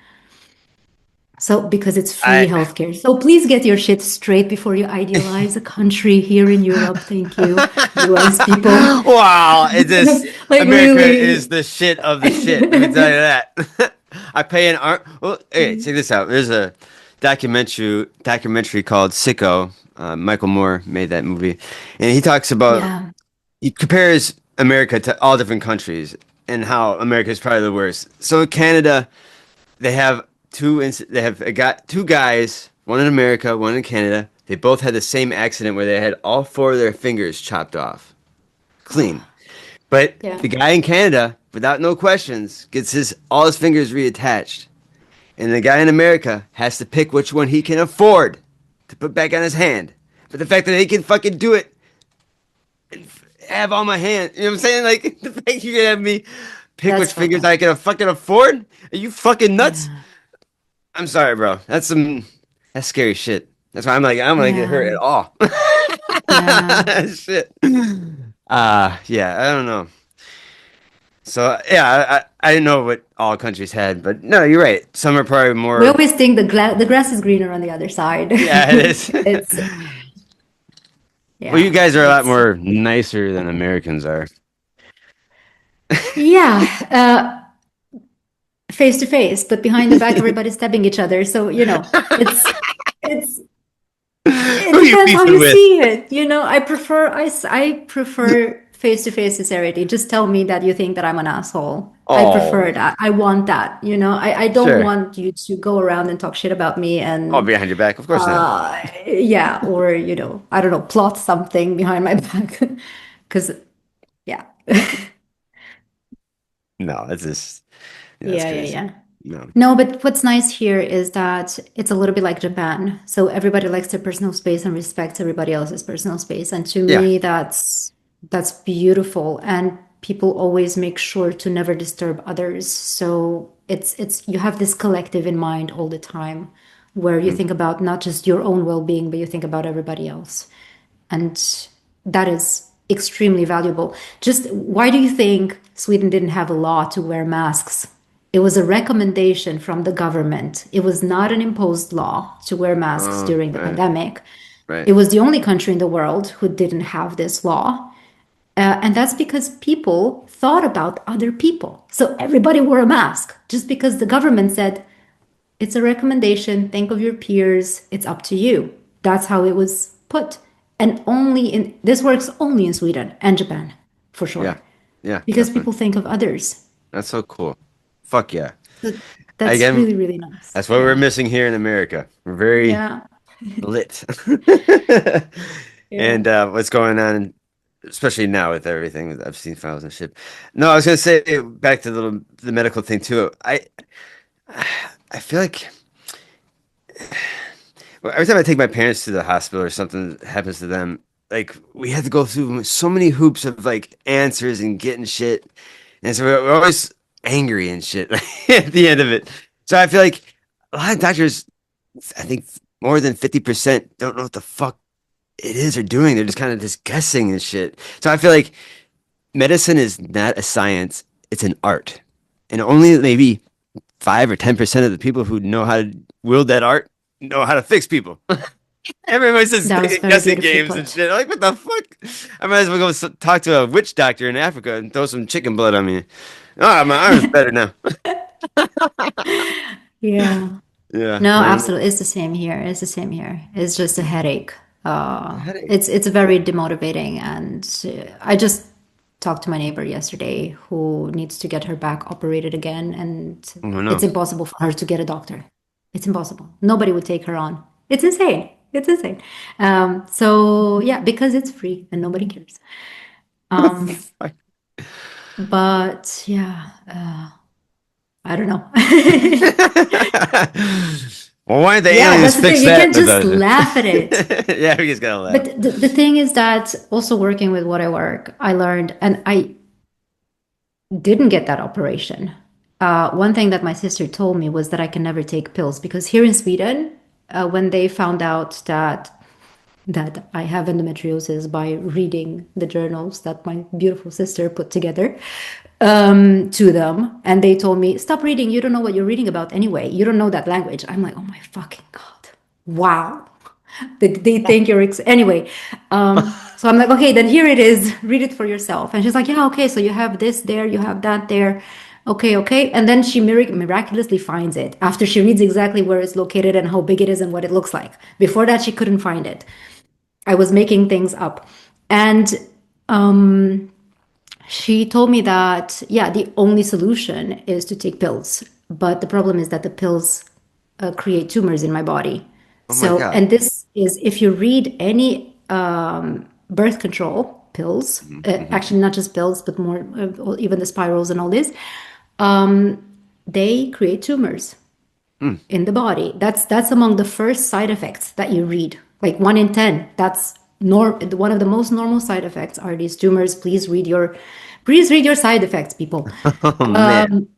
So, because it's free I. healthcare. So, please get your shit straight before you idealize a country here in Europe. Thank you, US people. Wow, it is Like, America is really. the shit of the shit. Let me tell you that. I pay an art. Well, hey, check this out. There's a documentary called Sicko. Michael Moore made that movie, and he talks about Yeah. he compares America to all different countries and how America is probably the worst. So in Canada, they have they have got two guys, one in America, one in Canada. They both had the same accident where they had all four of their fingers chopped off, clean. But Yeah. the guy in Canada, without no questions, gets his all his fingers reattached, and the guy in America has to pick which one he can afford to put back on his hand. But the fact that he can fucking do it and have all my hand, you know what I'm saying? Like the fact you can have me pick That's which fucked fingers up. I can fucking afford? Are you fucking nuts? Yeah. I'm sorry, bro. That's scary shit. That's why I'm gonna get hurt Yeah. at all. Yeah. Shit. Yeah, I don't know. So yeah, I didn't know what all countries had, but no, you're right. Some are probably We more. always think the grass is greener on the other side. Yeah, it is. It's, Well, you yeah, guys are a lot it's, more nicer than Americans are. yeah, face to face, but behind the back, everybody's stabbing each other. So, it's, it Who are you depends how beefing you with? see it. I prefer face-to-face sincerity. Just tell me that you think that I'm an asshole. I Oh, prefer that. I want that. I don't sure. want you to go around and talk shit about me Oh, and behind your back, of course not. yeah, or I don't know, plot something behind my back. Because yeah. No, that's just yeah, that's Yeah, yeah, crazy. yeah. No, No, but what's nice here is that it's a little bit like Japan. So everybody likes their personal space and respects everybody else's personal space. And to yeah, me, that's beautiful. And people always make sure to never disturb others. So it's you have this collective in mind all the time, where you mm, think about not just your own well-being, but you think about everybody else. And that is extremely valuable. Just why do you think Sweden didn't have a law to wear masks? It was a recommendation from the government. It was not an imposed law to wear masks during the right, pandemic. right, It was the only country in the world who didn't have this law. And that's because people thought about other people. So everybody wore a mask just because the government said, it's a recommendation. Think of your peers. It's up to you. That's how it was put. And this works only in Sweden and Japan, for yeah, sure, yeah, because definitely. people think of others. That's so cool. Fuck yeah. So that's Again, really, really nice. that's what we're Yeah. missing here in America. We're very Yeah. lit. Yeah. And what's going on, especially now with everything with Epstein files and shit. No, I was gonna say back to the medical thing too. I feel like well, every time I take my parents to the hospital or something happens to them, like we have to go through so many hoops of like answers and getting shit, and so we're always angry and shit at the end of it. So I feel like a lot of doctors, I think more than 50% don't know what the fuck it is they're doing. They're just kind of just guessing and shit. So I feel like medicine is not a science, it's an art. And only maybe 5 or 10% of the people who know how to wield that art know how to fix people. Everybody's just That was very guessing beautifully games and put. shit. Like, what the fuck? I might as well go talk to a witch doctor in Africa and throw some chicken blood on me. Oh, my arm's better now. Yeah. Yeah, No, I don't know. absolutely. It's the same here. It's the same here. It's just a headache. A headache. It's very demotivating, and I just talked to my neighbor yesterday who needs to get her back operated again, and Oh no. it's impossible for her to get a doctor. It's impossible. Nobody would take her on. It's insane. It's insane. So yeah, because it's free and nobody cares. Um, Fuck. but yeah, I don't know. Well, why didn't the Yeah, aliens that's the thing. fix You that can't with just us? laugh at it. Yeah, we just gotta laugh. But the thing is that also working with what I work, I learned, and I didn't get that operation. One thing that my sister told me was that I can never take pills because here in Sweden, when they found out that I have endometriosis by reading the journals that my beautiful sister put together to them, and they told me, "Stop reading. You don't know what you're reading about anyway. You don't know that language." I'm like, "Oh my fucking god! Wow." They think you're anyway. So I'm like, okay, then here it is. Read it for yourself. And she's like, yeah, okay. So you have this there, you have that there. Okay, okay. And then she miraculously finds it after she reads exactly where it's located and how big it is and what it looks like. Before that, she couldn't find it. I was making things up. And she told me that, yeah, the only solution is to take pills. But the problem is that the pills create tumors in my body. Oh my So, God. and this is if you read any birth control pills, Hmm. actually, not just pills, but more, even the spirals and all this, they create tumors in the body. That's among the first side effects that you read. Like 1 in 10. That's one of the most normal side effects are these tumors. Please read your side effects, people. Oh man.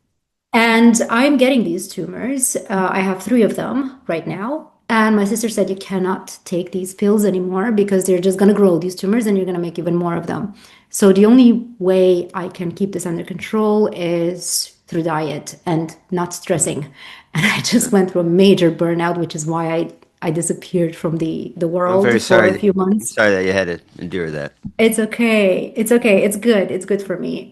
And I'm getting these tumors. I have 3 of them right now. And my sister said, you cannot take these pills anymore because they're just going to grow these tumors and you're going to make even more of them. So the only way I can keep this under control is through diet and not stressing. And I just went through a major burnout, which is why I disappeared from the I'm very world for a sorry. few I'm months. sorry that you had to endure that. It's okay. It's okay. It's good. It's good for me.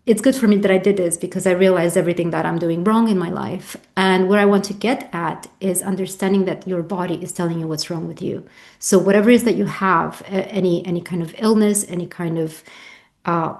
It's good for me that I did this because I realized everything that I'm doing wrong in my life. And what I want to get at is understanding that your body is telling you what's wrong with you. So whatever it is that you have, any kind of illness, any kind of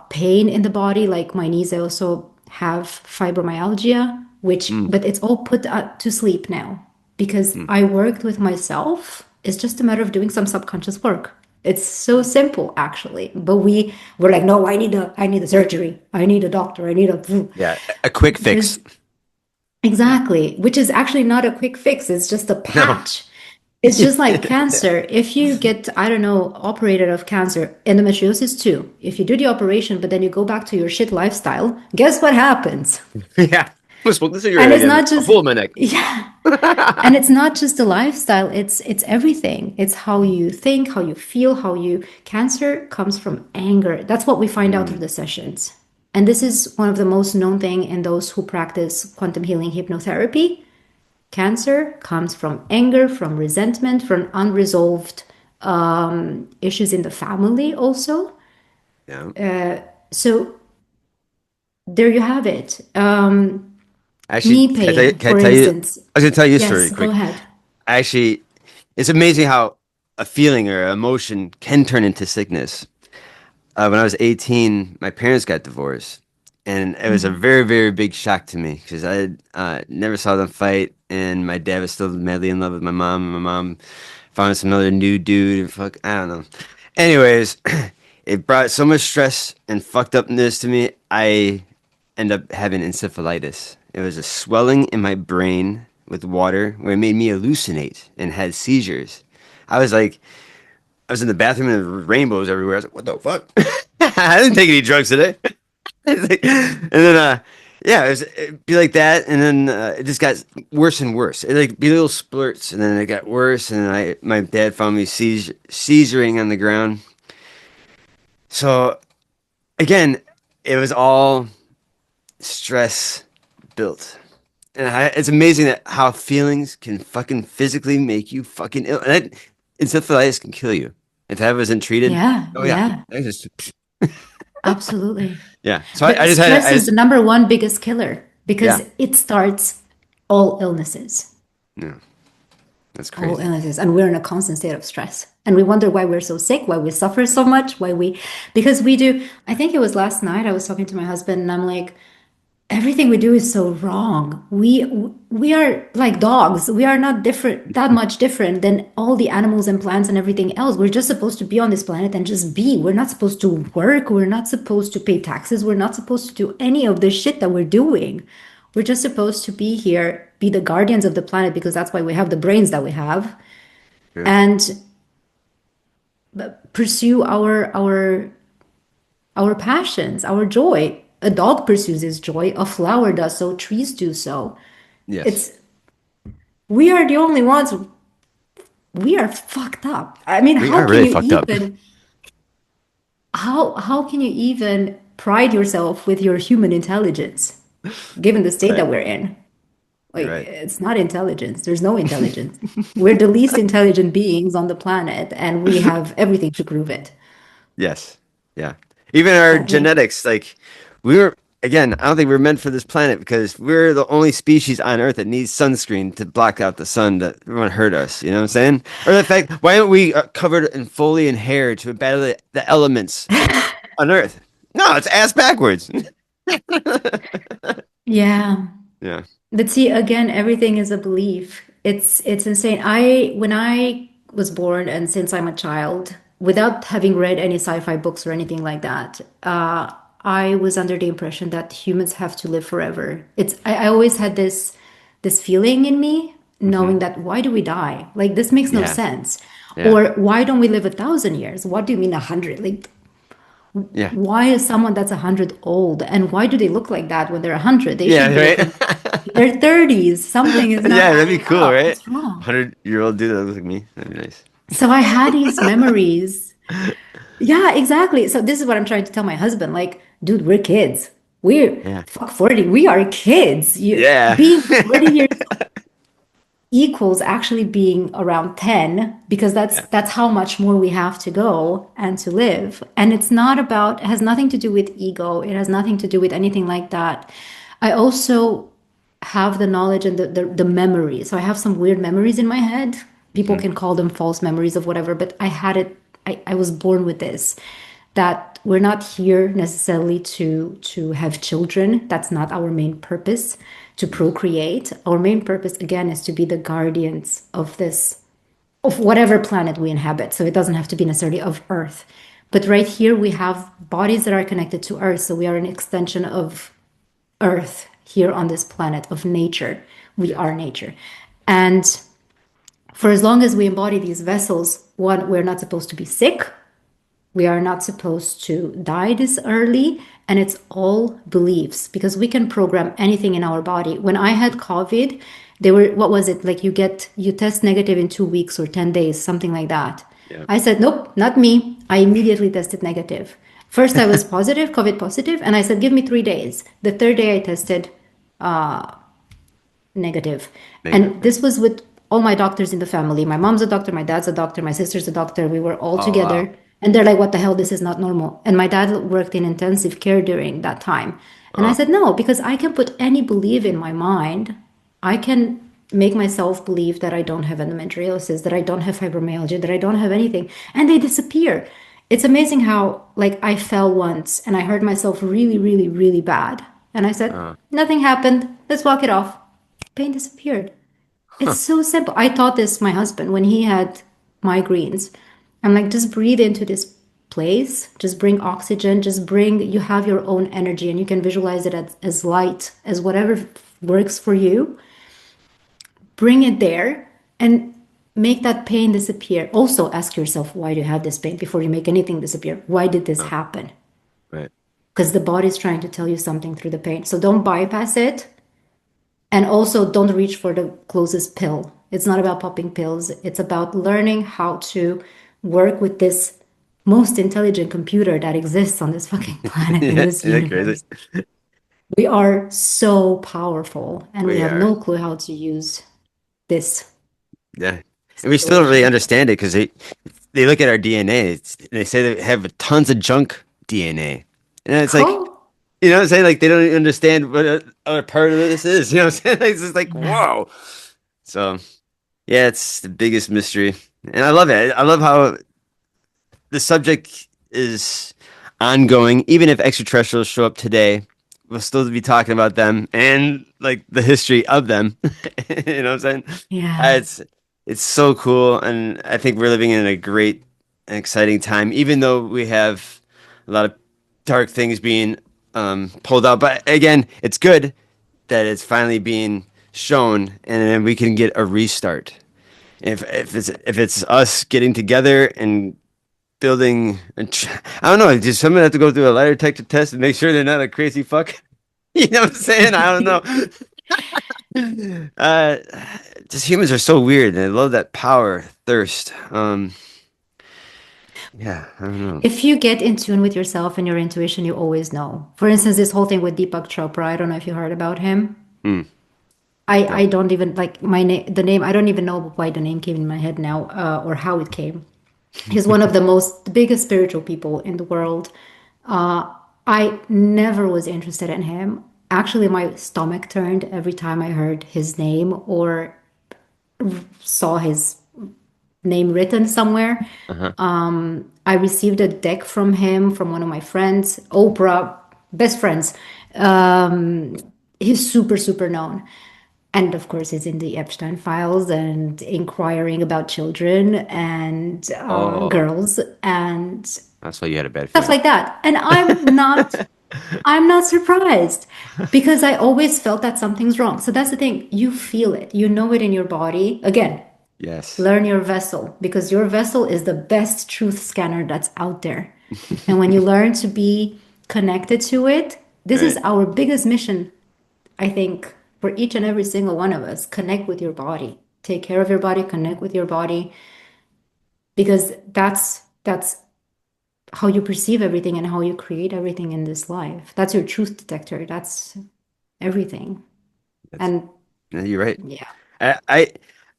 pain in the body, like my knees, I also have fibromyalgia, which Mm, but it's all put to sleep now because mm. I worked with myself. It's just a matter of doing some subconscious work. It's so simple actually, but we're like, no, I need a surgery, I need a doctor, I need a Yeah, a quick fix. there's exactly, which is actually not a quick fix. It's just a No. patch. It's just like cancer. If you get, I don't know, operated of cancer, endometriosis too. If you do the operation, but then you go back to your shit lifestyle, guess what happens? Yeah. I smoke the And cigarette it's again. not A just, hole in my neck. yeah. And it's not just the lifestyle, it's everything. It's how you think, how you feel, how you cancer comes from anger. That's what we find out through Mm. the sessions. And this is one of the most known thing in those who practice quantum healing hypnotherapy. Cancer comes from anger, from resentment, from unresolved issues in the family also. Yeah. So there you have it. Actually, Knee pain, can I for tell you? instance. I was gonna tell you a story Yes, go quick. ahead. Actually, it's amazing how a feeling or emotion can turn into sickness. When I was 18, my parents got divorced, and it was a Mhm. very, very big shock to me because I never saw them fight. and my dad was still madly in love with my mom. And my mom found some other new dude. Fuck, I don't know. Anyways, it brought so much stress and fucked upness to me. I end up having encephalitis. It was a swelling in my brain with water where it made me hallucinate and had seizures. I was like, I was in the bathroom and there were rainbows everywhere. I was like, what the fuck? I didn't take any drugs today. And then, yeah, it'd be like that. And then it just got worse and worse. It like be little splurts. And then it got worse. And my dad found me seizuring on the ground. So again, it was all stress built. And it's amazing that how feelings can fucking physically make you fucking ill. And encephalitis can kill you if that wasn't treated. Yeah, Oh yeah, yeah, I just absolutely. yeah. So I But just had stress I is the just number one biggest killer because yeah it starts all illnesses, yeah. That's all crazy. illnesses, and we're in a constant state of stress. And we wonder why we're so sick, why we suffer so much, because we do. I think it was last night I was talking to my husband, and I'm like, everything we do is so wrong. We are like dogs. We are not different, that much different than all the animals and plants and everything else. We're just supposed to be on this planet and just be. We're not supposed to work. We're not supposed to pay taxes. We're not supposed to do any of the shit that we're doing. We're just supposed to be here, be the guardians of the planet because that's why we have the brains that we have, Yeah. and pursue our passions, our joy. A dog pursues his joy, a flower does so, trees do so. Yes, It's we are the only ones, we are fucked up. I mean, we are really fucked up. how can you even pride yourself with your human intelligence given the state Right. that we're in? You're Like, right. it's not intelligence. There's no intelligence. We're the least intelligent beings on the planet, and we have everything to prove it. Yes. Yeah. Even our I mean, genetics, like we were again, I don't think we're meant for this planet because we're the only species on Earth that needs sunscreen to block out the sun that won't hurt us. You know what I'm saying? Or the fact, why aren't we covered in foliage and hair to battle the elements on Earth? No, it's ass backwards. yeah. Yeah. But see, again, everything is a belief. It's insane. When I was born, and since I'm a child, without having read any sci-fi books or anything like that, I was under the impression that humans have to live forever. I always had this feeling in me, Hmm. knowing that why do we die? Like this makes no Yeah. sense. Yeah. Or why don't we live 1,000 years? What do you mean 100? Like Yeah. why is someone that's 100 old, and why do they look like that when they're 100? They Yeah. should be Right. looking in their 30s. Something is not Yeah. That'd be adding cool, up. right? What's wrong? 100-year-old dude that looks like me. That'd be nice. So I had these memories. Yeah, exactly. So this is what I'm trying to tell my husband. Like, dude, we're kids. We're Yeah. fuck 40. We are kids. You Yeah. being 40 years equals actually being around 10 because that's Yeah. that's how much more we have to go and to live. And it's not about, it has nothing to do with ego, it has nothing to do with anything like that. I also have the knowledge and the memory, so I have some weird memories in my head. People Hmm. can call them false memories of whatever, but I had it. I was born with this, that we're not here necessarily to have children. That's not our main purpose, to procreate. Our main purpose again is to be the guardians of this, of whatever planet we inhabit. So it doesn't have to be necessarily of Earth. But right here we have bodies that are connected to Earth. So we are an extension of Earth here on this planet, of nature. We Yes. are nature. And for as long as we embody these vessels, one, we're not supposed to be sick. We are not supposed to die this early. And it's all beliefs because we can program anything in our body. When I had COVID, they were, what was it? Like you test negative in 2 weeks or 10 days, something like that. Yeah. I said, nope, not me. I immediately tested negative. First, I was positive, COVID positive, and I said, give me 3 days. The third day, I tested negative. Negative. And this was with all my doctors in the family. My mom's a doctor, my dad's a doctor, my sister's a doctor. We were all Oh wow. together. And they're like, what the hell? This is not normal. And my dad worked in intensive care during that time. And I Oh said, no, because I can put any belief in my mind. I can make myself believe that I don't have endometriosis, that I don't have fibromyalgia, that I don't have anything. And they disappear. It's amazing how, like, I fell once and I hurt myself really, really, really bad. And I said, uh, nothing happened. Let's walk it off. Pain disappeared. It's so simple. I taught this my husband when he had migraines. I'm like, just breathe into this place, just bring oxygen, just bring, you have your own energy and you can visualize it as light, as whatever works for you. Bring it there and make that pain disappear. Also, ask yourself, why do you have this pain before you make anything disappear? Why did this Oh, happen? right. Because the body's trying to tell you something through the pain. So don't bypass it. And also, don't reach for the closest pill. It's not about popping pills. It's about learning how to work with this most intelligent computer that exists on this fucking planet in Yeah, this isn't that crazy? universe. We are so powerful and we We have are. no clue how to use this. Yeah. And we still don't really Situation. understand it because they look at our DNA. They say they have tons of junk DNA. And it's like, Oh, you know what I'm saying? Like they don't even understand what other part of this is. You know what I'm saying? Like, it's just like, yeah. whoa. So yeah, it's the biggest mystery. And I love it. I love how the subject is ongoing. Even if extraterrestrials show up today, we'll still be talking about them and like the history of them. You know what I'm saying? Yeah. It's so cool, and I think we're living in a great and exciting time, even though we have a lot of dark things being pulled out. But again, it's good that it's finally being shown, and then we can get a restart. If it's us getting together and building, I don't know, does someone have to go through a lie detector test and make sure they're not a crazy fuck? You know what I'm saying? I don't know. Uh, just humans are so weird, and I love that power, thirst. Yeah, I don't know. If you get in tune with yourself and your intuition, you always know. For instance, this whole thing with Deepak Chopra, I don't know if you heard about him. Hmm, I no. don't even like my name, the name, I don't even know why the name came in my head now, or how it came. He's one of the most biggest spiritual people in the world. I never was interested in him. Actually, my stomach turned every time I heard his name or saw his name written somewhere. Uh-huh. I received a deck from him from one of my friends, Oprah, best friends. He's super, super known. And of course, he's in the Epstein files and inquiring about children and Oh, girls and that's why you had a bad stuff feeling. like that. And I'm not surprised because I always felt that something's wrong. So that's the thing. You feel it. You know it in your body. Again, Yes. learn your vessel because your vessel is the best truth scanner that's out there. And when you learn to be connected to it, this is Right. our biggest mission, I think, for each and every single one of us. Connect with your body. Take care of your body, connect with your body because that's how you perceive everything and how you create everything in this life. That's your truth detector. That's everything. That's, And yeah, you're right. yeah. I, I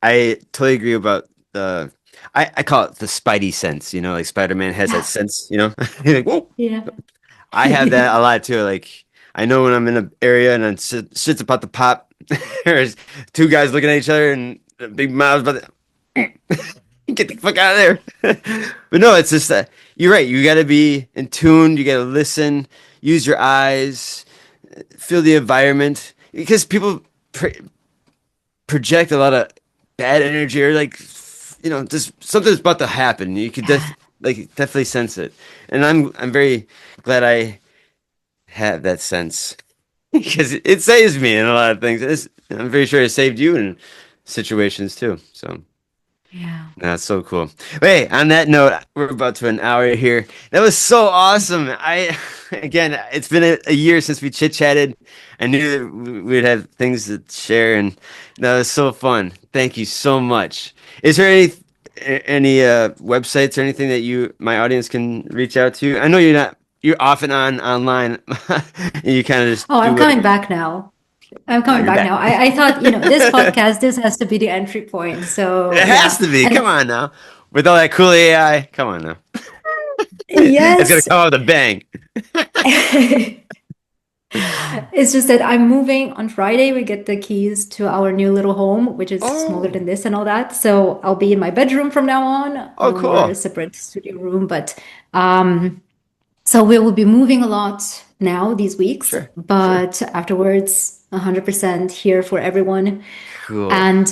I totally agree about the I call it the spidey sense, like Spider-Man has that Yeah. sense, You're like, whoa. Yeah. I have that a lot too. Like I know when I'm in an area and it's shit's about to pop. There's two guys looking at each other and a big mouths about to get the fuck out of there. But no, it's just that you're right. You got to be in tune. You got to listen. Use your eyes. Feel the environment because people project a lot of bad energy or like just something's about to happen. You could definitely sense it, and I'm very glad I have that sense because it saves me in a lot of things. I'm very sure it saved you in situations too. So Yeah. that's so cool. Wait, on that note, we're about to an hour here. That was so awesome. Again, it's been a year since we chit chatted. I knew that we'd have things to share, and that was so fun. Thank you so much. Is there any websites or anything that my audience can reach out to? I know you're off and on online, and you kind of just Oh, do I'm coming whatever. back now. I'm Oh, coming you're back back. now. I thought, this podcast, this has to be the entry point. So, It has yeah. to be. Come And on now. With all that cool AI, come on now. It's gonna yes, come out with a bang. it's just that I'm moving on Friday. We get the keys to our new little home, which is smaller Oh, than this and all that. So I'll be in my bedroom from now on, oh, no more cool. separate studio room. But so we will be moving a lot now these weeks, Sure, sure. but afterwards, 100% here for everyone. Cool. And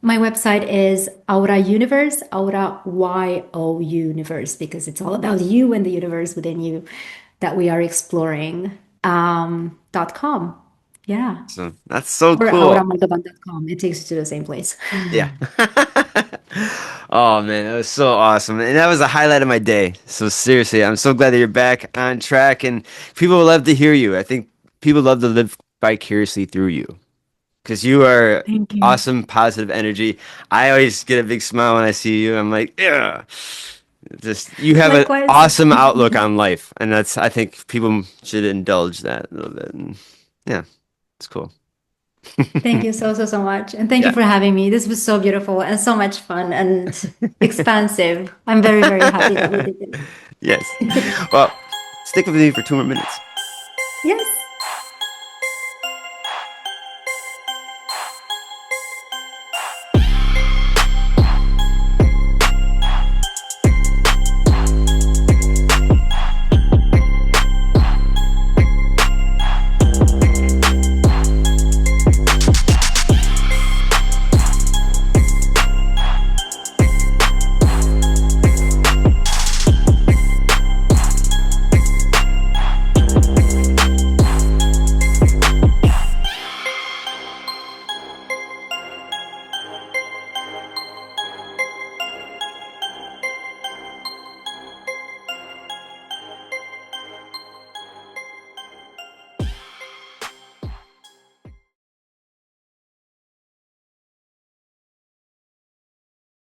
my website is Aura Universe, Aura YO Universe, because it's all about you and the universe within you that we are exploring. .com. Yeah. So that's so Or cool. auramoldovan.com. It takes you to the same place. Yeah. Oh man, that was so awesome. And that was the highlight of my day. So seriously, I'm so glad that you're back on track and people will love to hear you. I think people love to live vicariously through you because you are Thank you. awesome, positive energy. I always get a big smile when I see you. I'm like, yeah. Just you have an Likewise. awesome outlook on life, and that's I think people should indulge that a little bit. And yeah, it's cool. Thank you so, so, so much. And thank you Yeah. for having me. This was so beautiful and so much fun and expansive. I'm very, very happy that we did Yes. it. Well, stick with me for 2 more minutes. Yes.